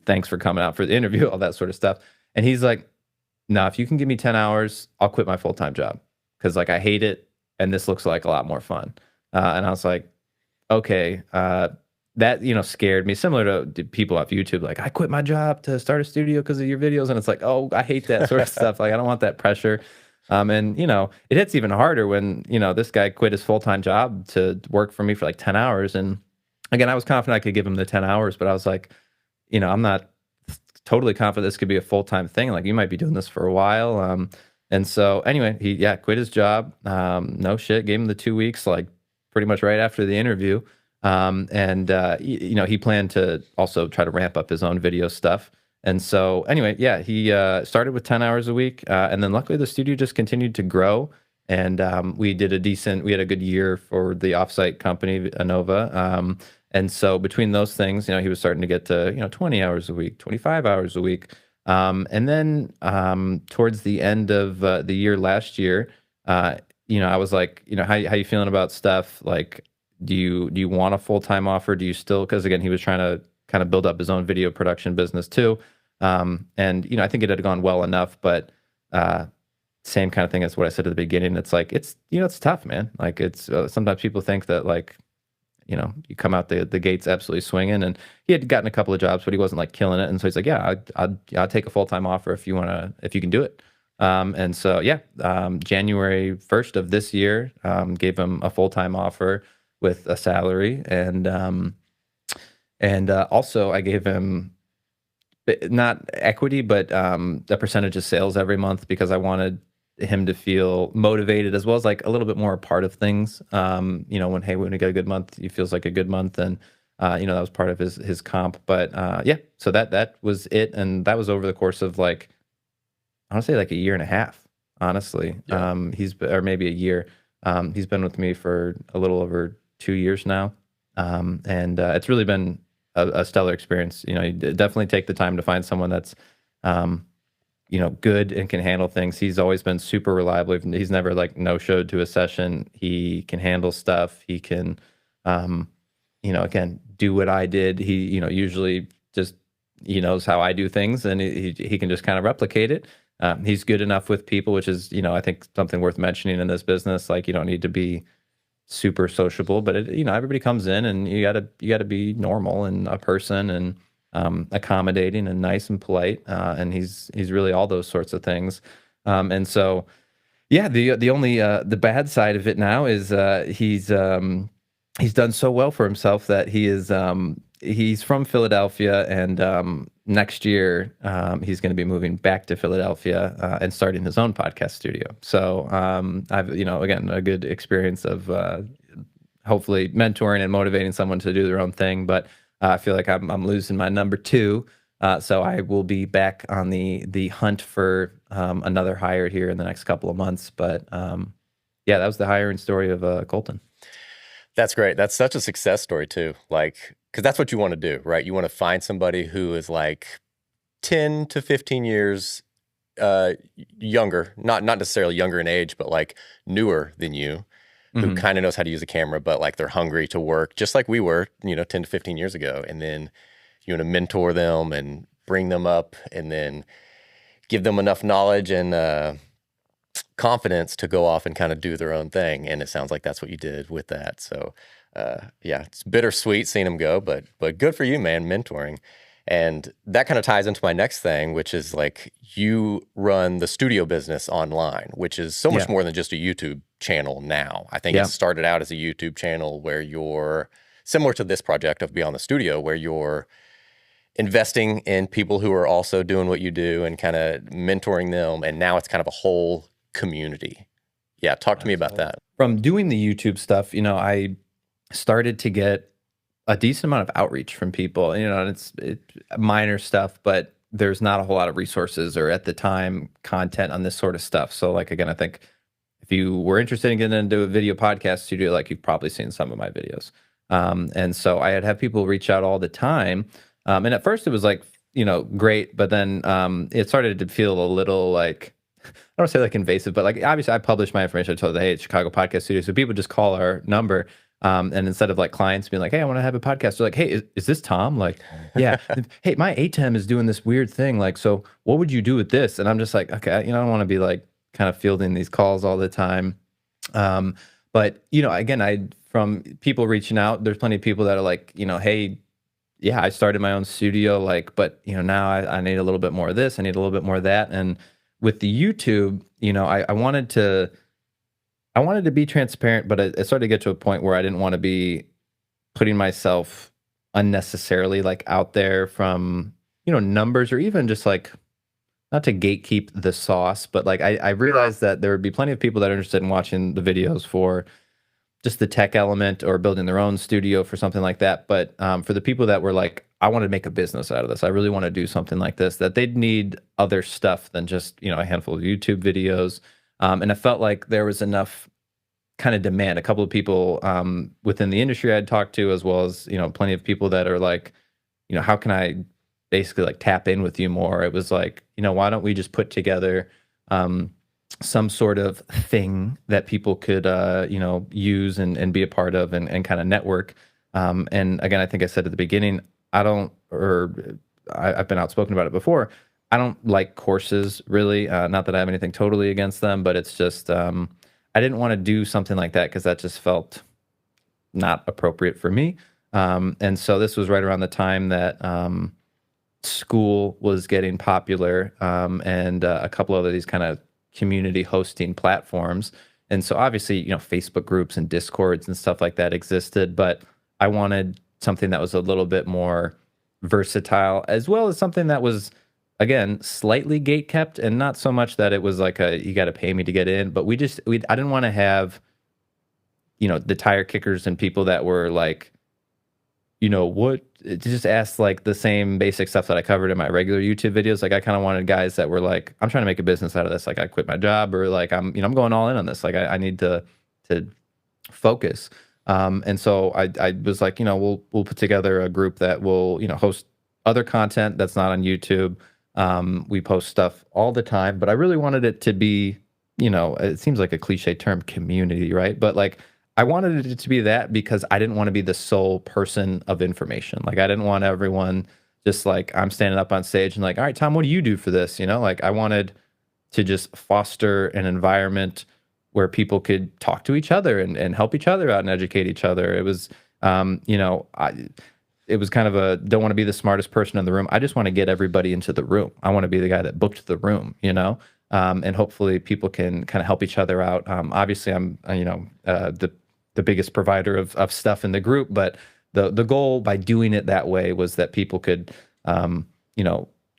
thanks for coming out for the interview, all that sort of stuff. And he's like, no, if you can give me 10 hours, I'll quit my full-time job. Cause like, I hate it. And this looks like a lot more fun. And I was like, okay, that, scared me, similar to people off YouTube. Like, I quit my job to start a studio because of your videos. And it's like, oh, I hate that sort of stuff. Like, I don't want that pressure. And, it hits even harder when, this guy quit his full-time job to work for me for like 10 hours. And again, I was confident I could give him the 10 hours, but I was like, I'm not totally confident this could be a full-time thing. Like, you might be doing this for a while. And so anyway, he quit his job. No shit, gave him the 2 weeks, like pretty much right after the interview. He planned to also try to ramp up his own video stuff. And so anyway, he started with 10 hours a week. And then luckily the studio just continued to grow. And we had a good year for the offsite company, Inova. And so between those things, he was starting to get to, 20 hours a week, 25 hours a week. And then towards the end of the year last year, I was like, how you feeling about stuff? Like, do you want a full-time offer? Do you still, because again, he was trying to kind of build up his own video production business too. And, I think it had gone well enough, but same kind of thing as what I said at the beginning. It's like, it's tough, man. Like it's, sometimes people think that like, you come out the gates absolutely swinging, and he had gotten a couple of jobs, but he wasn't like killing it. And so he's like, yeah, I'll take a full-time offer if you can do it. And so, yeah, January 1st of this year, gave him a full-time offer with a salary. And also I gave him not equity, but a percentage of sales every month because I wanted him to feel motivated as well as like a little bit more a part of things. When we get a good month, he feels like a good month, and that was part of his comp. But yeah, so that was it, and that was over the course of like I want to say like a year and a half, honestly. Yeah. Or maybe a year. He's been with me for a little over 2 years now, and it's really been a stellar experience. You definitely take the time to find someone that's, um, good and can handle things. He's always been super reliable. He's never like no showed to a session. He can handle stuff. He can, um, again, do what I did. He, usually just he knows how I do things, and he can just kind of replicate it. He's good enough with people, which is, I think something worth mentioning in this business. Like you don't need to be super sociable, but everybody comes in, and you gotta be normal and a person, and accommodating and nice and polite. And he's really all those sorts of things. And so, yeah, the only the bad side of it now is he's done so well for himself that he's from Philadelphia, and next year he's going to be moving back to Philadelphia and starting his own podcast studio. So I've again a good experience of hopefully mentoring and motivating someone to do their own thing. But I feel like I'm losing my number two. So I will be back on the hunt for another hire here in the next couple of months. But yeah, that was the hiring story of Colton. That's great. That's such a success story too. Like, because that's what you want to do, right? You want to find somebody who is like 10 to 15 years younger, not necessarily younger in age, but like newer than you, who kind of knows how to use a camera, but like they're hungry to work, just like we were, 10 to 15 years ago. And then you want to mentor them and bring them up, and then give them enough knowledge and confidence to go off and kind of do their own thing. And it sounds like that's what you did with that. So yeah, it's bittersweet seeing them go, but good for you, man, mentoring. And that kind of ties into my next thing, which is like you run the studio business online, which is so much Yeah. more than just a YouTube channel now. I think Yeah. it started out as a YouTube channel where you're similar to this project of Beyond the Studio, where you're investing in people who are also doing what you do and kind of mentoring them. And now it's kind of a whole community. Yeah, talk to me about that. From doing the YouTube stuff, I started to get a decent amount of outreach from people, and it's minor stuff, but there's not a whole lot of resources or at the time content on this sort of stuff. So like, again, I think if you were interested in getting into a video podcast studio, like you've probably seen some of my videos. And so I had have people reach out all the time. And at first it was like, great, but then it started to feel a little like, I don't say like invasive, but like obviously I published my information. I told them, hey, it's Chicago Podcast Studio. So people just call our number. And instead of like clients being like, hey, I want to have a podcast, they're like, hey, is this Tom? Like, yeah. Hey, my ATEM is doing this weird thing. Like, so what would you do with this? And I'm just like, okay, I don't want to be like kind of fielding these calls all the time. But again, from people reaching out, there's plenty of people that are like, hey, yeah, I started my own studio, like, but now I need a little bit more of this. I need a little bit more of that. And with the YouTube, I wanted to be transparent, but it started to get to a point where I didn't want to be putting myself unnecessarily like out there from, numbers, or even just like not to gatekeep the sauce, but like I realized that there would be plenty of people that are interested in watching the videos for just the tech element or building their own studio for something like that. But for the people that were like, I want to make a business out of this, I really want to do something like this, that they'd need other stuff than just, a handful of YouTube videos. And I felt like there was enough kind of demand. A couple of people within the industry I'd talked to, as well as, plenty of people that are like, how can I basically like tap in with you more? It was like, why don't we just put together some sort of thing that people could, use and be a part of and kind of network. And again, I think I said at the beginning, I've been outspoken about it before. I don't like courses really. Not that I have anything totally against them, but it's just, I didn't want to do something like that because that just felt not appropriate for me. And so this was right around the time that school was getting popular, and a couple of these kind of community hosting platforms. And so obviously, Facebook groups and Discords and stuff like that existed, but I wanted something that was a little bit more versatile, as well as something that was, again, slightly gate kept, and not so much that it was like you got to pay me to get in, but I didn't want to have, the tire kickers and people that were like, what, just ask like the same basic stuff that I covered in my regular YouTube videos. Like I kind of wanted guys that were like, I'm trying to make a business out of this. Like I quit my job, or like I'm going all in on this. Like I need to focus. And so I was like, we'll put together a group that will, host other content that's not on YouTube. We post stuff all the time, but I really wanted it to be, it seems like a cliche term, community, right? But like, I wanted it to be that because I didn't want to be the sole person of information. Like I didn't want everyone just like, I'm standing up on stage and like, all right, Tom, what do you do for this? Like I wanted to just foster an environment where people could talk to each other and help each other out and educate each other. It was, it was kind of a, don't want to be the smartest person in the room. I just want to get everybody into the room. I want to be the guy that booked the room, and hopefully people can kind of help each other out. Obviously I'm, the biggest provider of stuff in the group, but the goal by doing it that way was that people could,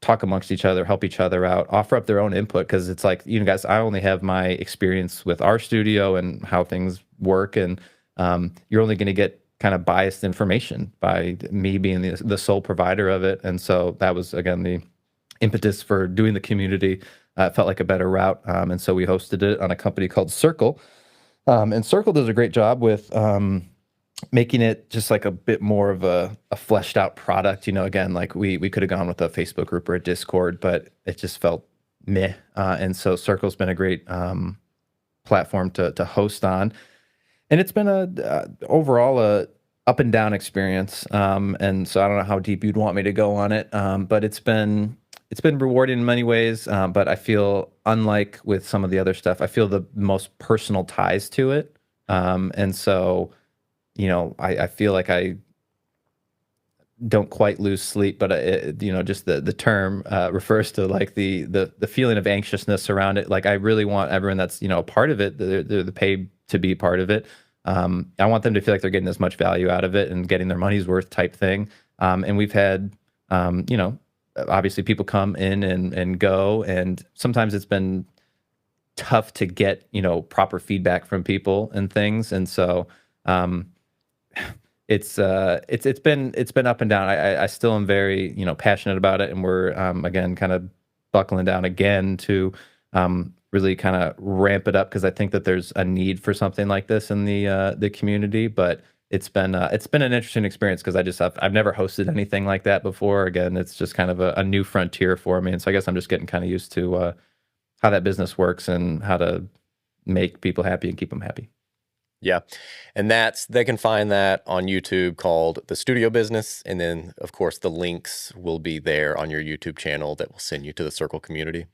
talk amongst each other, help each other out, offer up their own input. Cause it's like, guys, I only have my experience with our studio and how things work. And you're only going to get kind of biased information by me being the sole provider of it. And so that was, again, the impetus for doing the community. It felt like a better route. And so we hosted it on a company called Circle. And Circle does a great job with making it just like a bit more of a fleshed out product. Again, like we could have gone with a Facebook group or a Discord, but it just felt meh. And so Circle's been a great platform to host on. And it's been overall a up and down experience. And so I don't know how deep you'd want me to go on it, but it's been rewarding in many ways. But I feel, unlike with some of the other stuff, I feel the most personal ties to it. And so, I feel like I don't quite lose sleep, but just the term refers to like the feeling of anxiousness around it. Like I really want everyone that's a part of it, they're paid to be part of it. I want them to feel like they're getting as much value out of it and getting their money's worth type thing. And we've had obviously people come in and go, and sometimes it's been tough to get proper feedback from people and things. And so it's been up and down. I still am very passionate about it, and we're again kind of buckling down again to really kind of ramp it up, because I think that there's a need for something like this in the community. But it's been an interesting experience, because I've never hosted anything like that before. Again, it's just kind of a new frontier for me, and so I guess I'm just getting kind of used to how that business works and how to make people happy and keep them happy. Yeah. And they can find that on YouTube, called The Studio Business. And then of course the links will be there on your YouTube channel that will send you to the Circle community.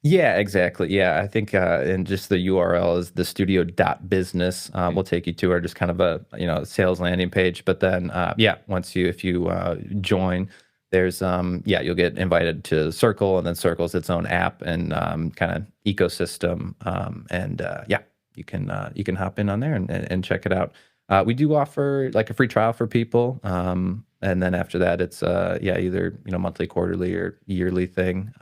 Yeah, exactly. Yeah, I think and just the URL is thestudio.business. We'll take you to our just kind of a sales landing page. But then if you join, there's you'll get invited to Circle, and then Circle's its own app and kind of ecosystem. You can hop in on there and check it out. We do offer like a free trial for people. And then after that, it's either monthly, quarterly, or yearly thing.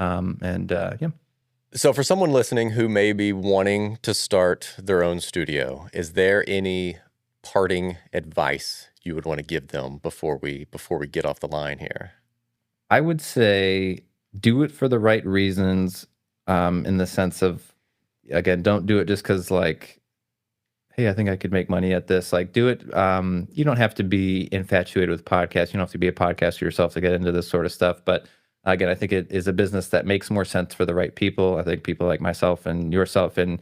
So for someone listening who may be wanting to start their own studio, is there any parting advice you would want to give them before we get off the line here? I would say do it for the right reasons, in the sense of, again, don't do it just because like, hey, I think I could make money at this. Like, do it. You don't have to be infatuated with podcasts. You don't have to be a podcaster yourself to get into this sort of stuff. But again, I think it is a business that makes more sense for the right people. I think people like myself and yourself, and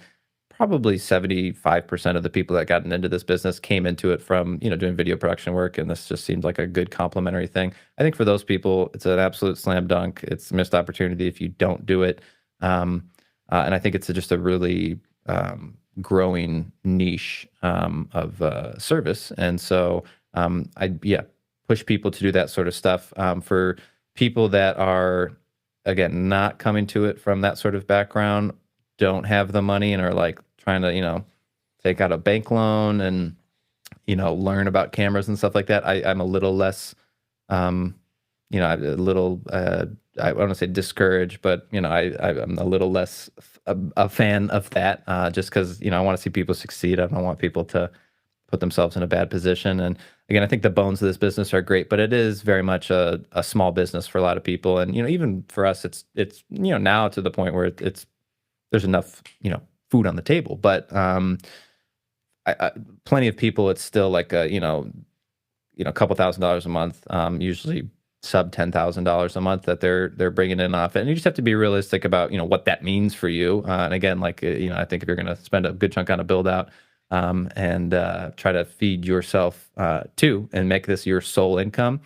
probably 75% of the people that gotten into this business came into it from, doing video production work. And this just seemed like a good complementary thing. I think for those people, it's an absolute slam dunk. It's a missed opportunity if you don't do it. And I think it's just a really growing niche of service. And so I push people to do that sort of stuff. For people that are, again, not coming to it from that sort of background, don't have the money and are like trying to, take out a bank loan and, learn about cameras and stuff like that, I'm a little less, um, a little, I want to say discouraged, but, I'm a little less a fan of that, just because, I want to see people succeed. I don't want people to put themselves in a bad position. And again, I think the bones of this business are great, but it is very much a small business for a lot of people. And, even for us, it's now to the point where there's enough, food on the table, but, plenty of people, it's still like a couple $1,000s a month, usually sub $10,000 a month that they're bringing in off it. And you just have to be realistic about, what that means for you. And again, like, I think if you're going to spend a good chunk on a build out, and try to feed yourself too, and make this your sole income,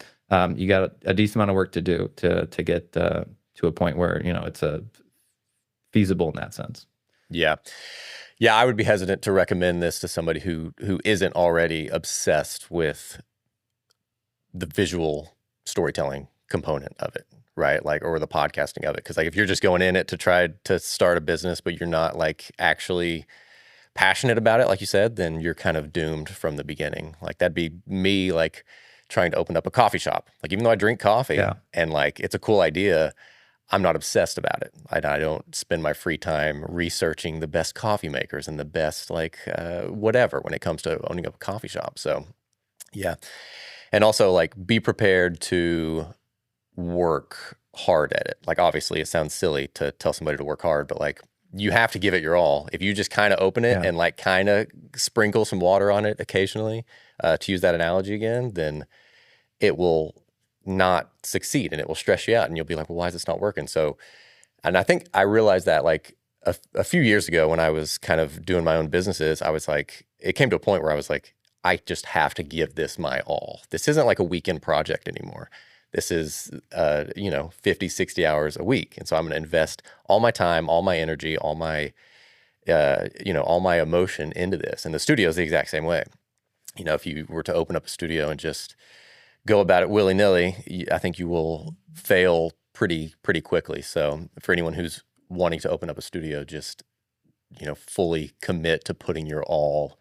you got a decent amount of work to do to get to a point where, it's a feasible in that sense. Yeah. Yeah, I would be hesitant to recommend this to somebody who isn't already obsessed with the visual storytelling component of it, right? Like, or the podcasting of it. Because like, if you're just going in it to try to start a business, but you're not like actually passionate about it, like you said, then you're kind of doomed from the beginning. Like, that'd be me like trying to open up a coffee shop. Like, even though I drink coffee and like it's a cool idea, I'm not obsessed about it. I don't spend my free time researching the best coffee makers and the best like whatever when it comes to owning up a coffee shop. So yeah. And also like be prepared to work hard at it. Like, obviously it sounds silly to tell somebody to work hard, but like you have to give it your all. If you just kind of open it and like kind of sprinkle some water on it occasionally, to use that analogy again, then it will not succeed and it will stress you out and you'll be like, well, why is this not working? So, and I think I realized that like a few years ago when I was kind of doing my own businesses, I was like, it came to a point where I was like, I just have to give this my all. This isn't like a weekend project anymore. This is, 50, 60 hours a week. And so I'm going to invest all my time, all my energy, all my emotion into this. And the studio is the exact same way. If you were to open up a studio and just go about it willy-nilly, I think you will fail pretty quickly. So for anyone who's wanting to open up a studio, just, fully commit to putting your all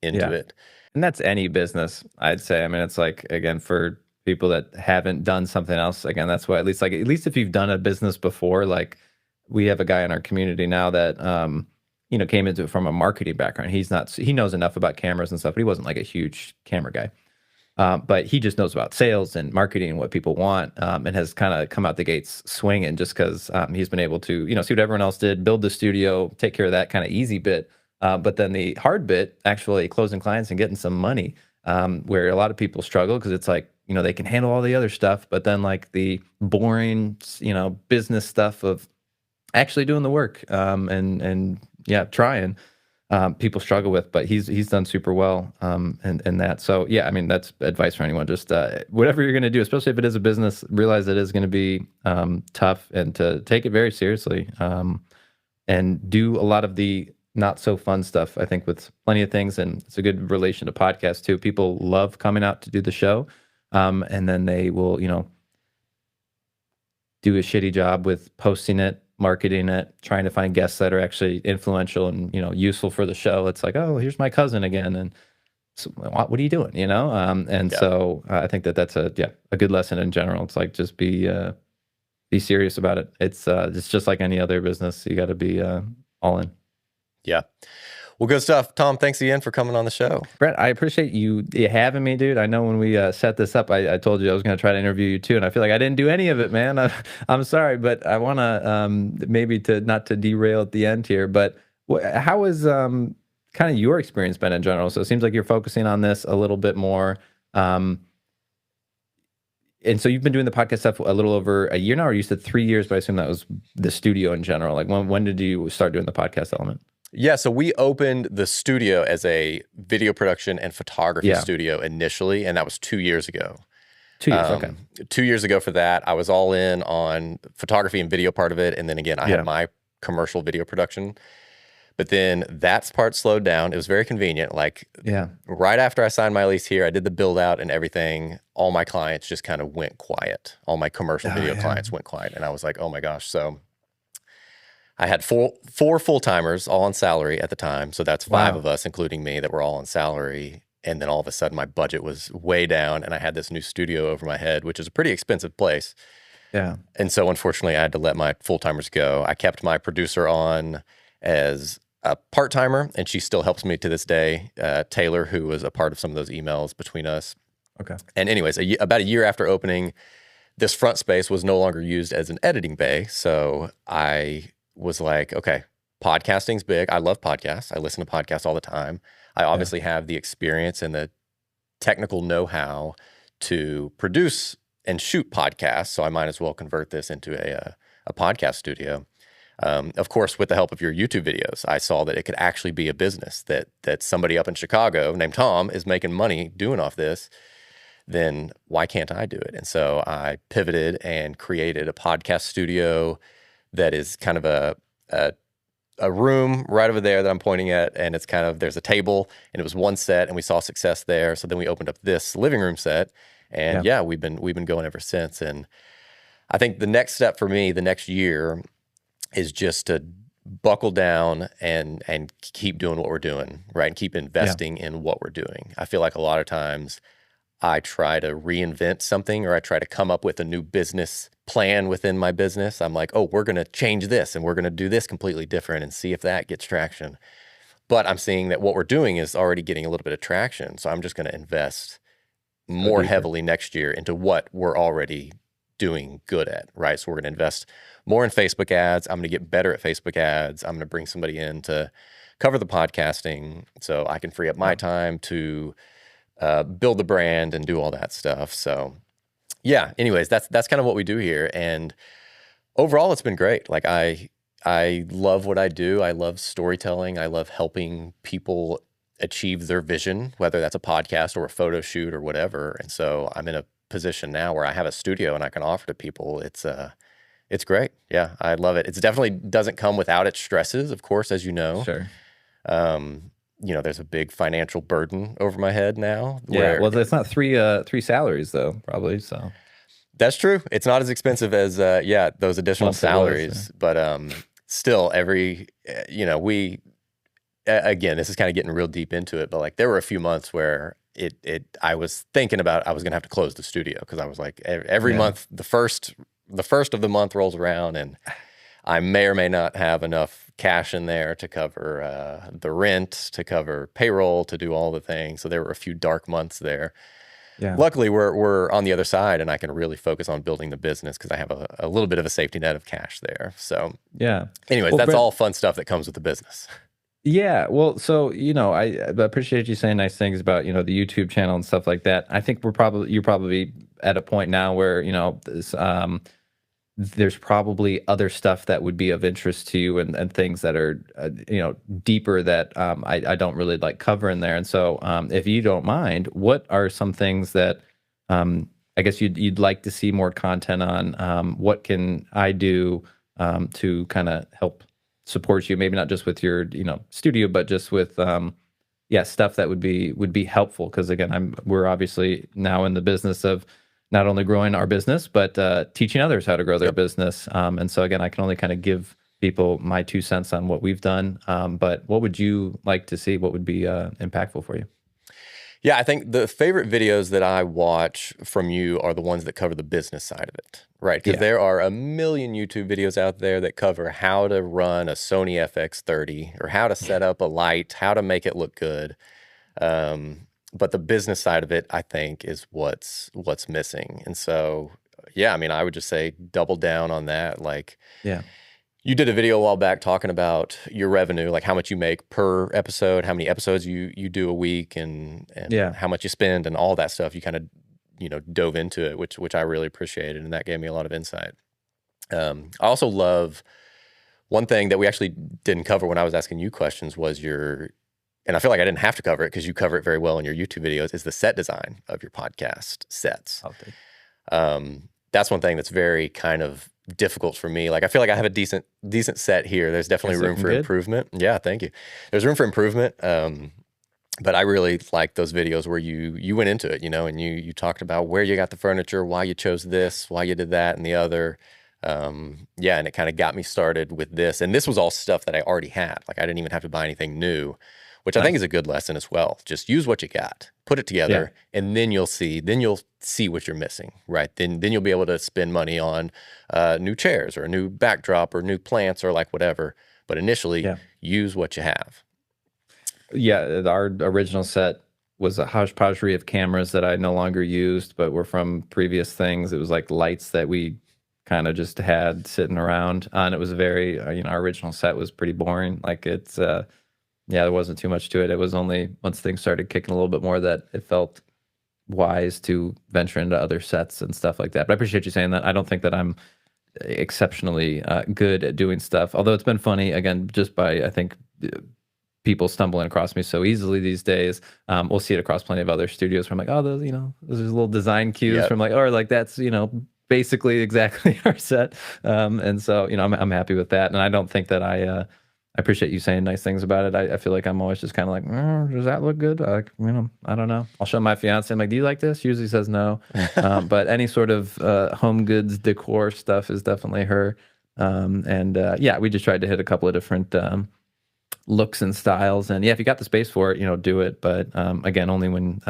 into it. And that's any business, I'd say. I mean, it's like, again, for people that haven't done something else, again, that's why at least if you've done a business before, like we have a guy in our community now that, came into it from a marketing background. He knows enough about cameras and stuff, but he wasn't like a huge camera guy. But he just knows about sales and marketing and what people want, and has kind of come out the gates swinging just because he's been able to, see what everyone else did, build the studio, take care of that kind of easy bit. But then the hard bit, actually closing clients and getting some money, where a lot of people struggle because it's like, they can handle all the other stuff, but then like the boring, business stuff of actually doing the work, and trying. People struggle with, but he's done super well, and that. So yeah, I mean, that's advice for anyone. Just whatever you're going to do, especially if it is a business, realize it is going to be tough, and to take it very seriously, and do a lot of the not so fun stuff. I think with plenty of things, and it's a good relation to podcasts too. People love coming out to do the show, and then they will, do a shitty job with posting it, marketing it, trying to find guests that are actually influential and, useful for the show. It's like, oh, here's my cousin again. And so, what are you doing? So I think that's a good lesson in general. It's like, just be serious about it. It's just like any other business. You got to be all in. Yeah. Well, good stuff. Tom, thanks again for coming on the show. Brent, I appreciate you having me, dude. I know when we set this up, I told you I was going to try to interview you too, and I feel like I didn't do any of it, man. I'm sorry, but I want to maybe not to derail at the end here, but how has kind of your experience been in general? So it seems like you're focusing on this a little bit more. And so you've been doing the podcast stuff a little over a year now, or you said 3 years, but I assume that was the studio in general. Like when did you start doing the podcast element? Yeah, so we opened the studio as a video production and photography studio initially, and that was 2 years ago. 2 years, okay. 2 years ago for that, I was all in on photography and video part of it, and then again, I had my commercial video production. But then that part slowed down. It was very convenient. Like right after I signed my lease here, I did the build out and everything. All my clients just kind of went quiet. All my commercial video clients went quiet, and I was like, oh my gosh. So I had four full-timers all on salary at the time. So that's five Wow. of us, including me, that were all on salary. And then all of a sudden my budget was way down and I had this new studio over my head, which is a pretty expensive place. Yeah. And so unfortunately I had to let my full-timers go. I kept my producer on as a part-timer, and she still helps me to this day, Taylor, who was a part of some of those emails between us. Okay. And anyways, about a year after opening, this front space was no longer used as an editing bay. So I was like, okay, podcasting's big. I love podcasts. I listen to podcasts all the time. I obviously have the experience and the technical know-how to produce and shoot podcasts. So I might as well convert this into a podcast studio. Of course, with the help of your YouTube videos, I saw that it could actually be a business, that somebody up in Chicago named Tom is making money doing off this. Then why can't I do it? And so I pivoted and created a podcast studio that is kind of a room right over there that I'm pointing at. And it's kind of, there's a table and it was one set and we saw success there. So then we opened up this living room set and we've been going ever since. And I think the next step for me, the next year, is just to buckle down and keep doing what we're doing, right? And keep investing in what we're doing. I feel like a lot of times I try to reinvent something or I try to come up with a new business plan within my business. I'm like, oh, we're going to change this and we're going to do this completely different and see if that gets traction. But I'm seeing that what we're doing is already getting a little bit of traction. So I'm just going to invest more heavily next year into what we're already doing good at, right? So we're going to invest more in Facebook ads. I'm going to get better at Facebook ads. I'm going to bring somebody in to cover the podcasting so I can free up my time to build the brand and do all that stuff. So yeah, anyways, that's kind of what we do here. And overall, it's been great. Like I love what I do. I love storytelling. I love helping people achieve their vision, whether that's a podcast or a photo shoot or whatever. And so I'm in a position now where I have a studio and I can offer to people. It's great. Yeah, I love it. It's definitely doesn't come without its stresses, of course, as you know. Sure. There's a big financial burden over my head now. Yeah. Well, it's not three salaries though, probably. So that's true. It's not as expensive as those additional Once it was, salaries, but still we again, this is kind of getting real deep into it, but like there were a few months where I was thinking about I was going to have to close the studio because I was like every month the first of the month rolls around and I may or may not have enough cash in there to cover the rent, to cover payroll, to do all the things. So there were a few dark months there. Yeah. Luckily, we're on the other side, and I can really focus on building the business because I have a little bit of a safety net of cash there. So yeah. Anyways, that's all fun stuff that comes with the business. Yeah. Well, so, I appreciate you saying nice things about, the YouTube channel and stuff like that. I think you're probably at a point now where, there's probably other stuff that would be of interest to you and things that are, deeper that I don't really like covering there. And so if you don't mind, what are some things that I guess you'd like to see more content on? What can I do to kind of help support you? Maybe not just with your, studio, but just with, stuff that would be helpful. Because again, we're obviously now in the business of not only growing our business, but teaching others how to grow their business. And so again, I can only kind of give people my 2 cents on what we've done. But what would you like to see? What would be impactful for you? Yeah, I think the favorite videos that I watch from you are the ones that cover the business side of it, right? Because there are a million YouTube videos out there that cover how to run a Sony FX30 or how to set up a light, how to make it look good. But the business side of it, I think, is what's missing. And so, yeah, I mean, I would just say double down on that. Like, you did a video a while back talking about your revenue, like how much you make per episode, how many episodes you do a week, and how much you spend, and all that stuff. You kind of dove into it, which I really appreciated, and that gave me a lot of insight. I also love one thing that we actually didn't cover when I was asking you questions was and I feel like I didn't have to cover it because you cover it very well in your YouTube videos, is the set design of your podcast sets. That's one thing that's very kind of difficult for me. Like I feel like I have a decent set here. There's definitely room for improvement. Yeah, thank you. There's room for improvement. But I really like those videos where you went into it, and you talked about where you got the furniture, why you chose this, why you did that and the other. Yeah, and it kind of got me started with this. And this was all stuff that I already had. Like I didn't even have to buy anything new, which I think is Nice. a good lesson as well. Just use what you got, put it Yeah. together, and then you'll see what you're missing, right? Then you'll be able to spend money on new chairs or a new backdrop or new plants or like whatever. But initially, Yeah. use what you have. Yeah. Our original set was a hodgepodgery of cameras that I no longer used, but were from previous things. It was like lights that we kind of just had sitting around. And it was very, our original set was pretty boring. Like yeah, there wasn't too much to it. It was only once things started kicking a little bit more that it felt wise to venture into other sets and stuff like that. But I appreciate you saying that. I don't think that I'm exceptionally good at doing stuff, although it's been funny, again, just by, I think, people stumbling across me so easily these days. We'll see it across plenty of other studios where I'm like, oh, those are little design cues Yep. from like, or like that's, basically exactly our set. And so, I'm happy with that. And I don't think that I appreciate you saying nice things about it. I feel like I'm always just kind of like, does that look good? I don't know. I'll show my fiance. I'm like, do you like this? She usually says no. But any sort of home goods decor stuff is definitely her. Yeah, we just tried to hit a couple of different looks and styles. And yeah, if you got the space for it, do it. But again, only when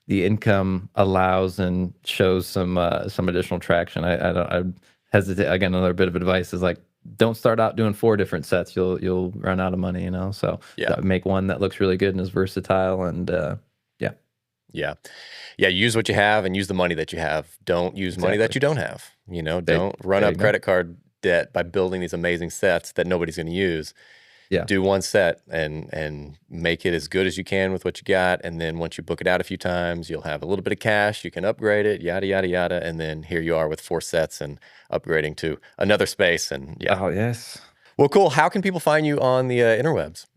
the income allows and shows some additional traction. I hesitate. Again, another bit of advice is like, don't start out doing 4 different sets. You'll run out of money, So Yeah. make one that looks really good and is versatile. And yeah, Yeah. Use what you have and use the money that you have. Don't use money that exactly. you don't have. Don't run There up you go. credit card debt by building these amazing sets that nobody's going to use. Yeah, Do one set and make it as good as you can with what you got. And then once you book it out a few times, you'll have a little bit of cash. You can upgrade it, yada, yada, yada. And then here you are with 4 sets and upgrading to another space. And yeah. Oh yes. Well, cool. How can people find you on the interwebs?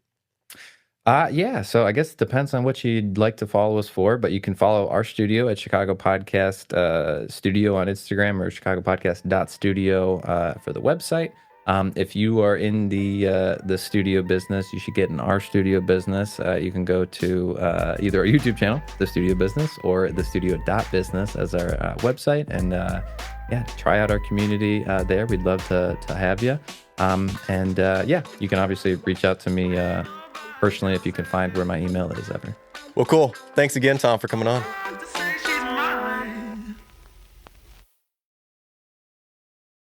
Yeah. So I guess it depends on what you'd like to follow us for, but you can follow our studio at Chicago Podcast Studio on Instagram or chicagopodcast.studio for the website. If you are in the studio business, you should get in our studio business. You can go to either our YouTube channel, The Studio Business, or thestudio.business as our website. And yeah, try out our community there. We'd love to have you. Yeah, you can obviously reach out to me personally if you can find where my email is ever. Well, cool. Thanks again, Tom, for coming on.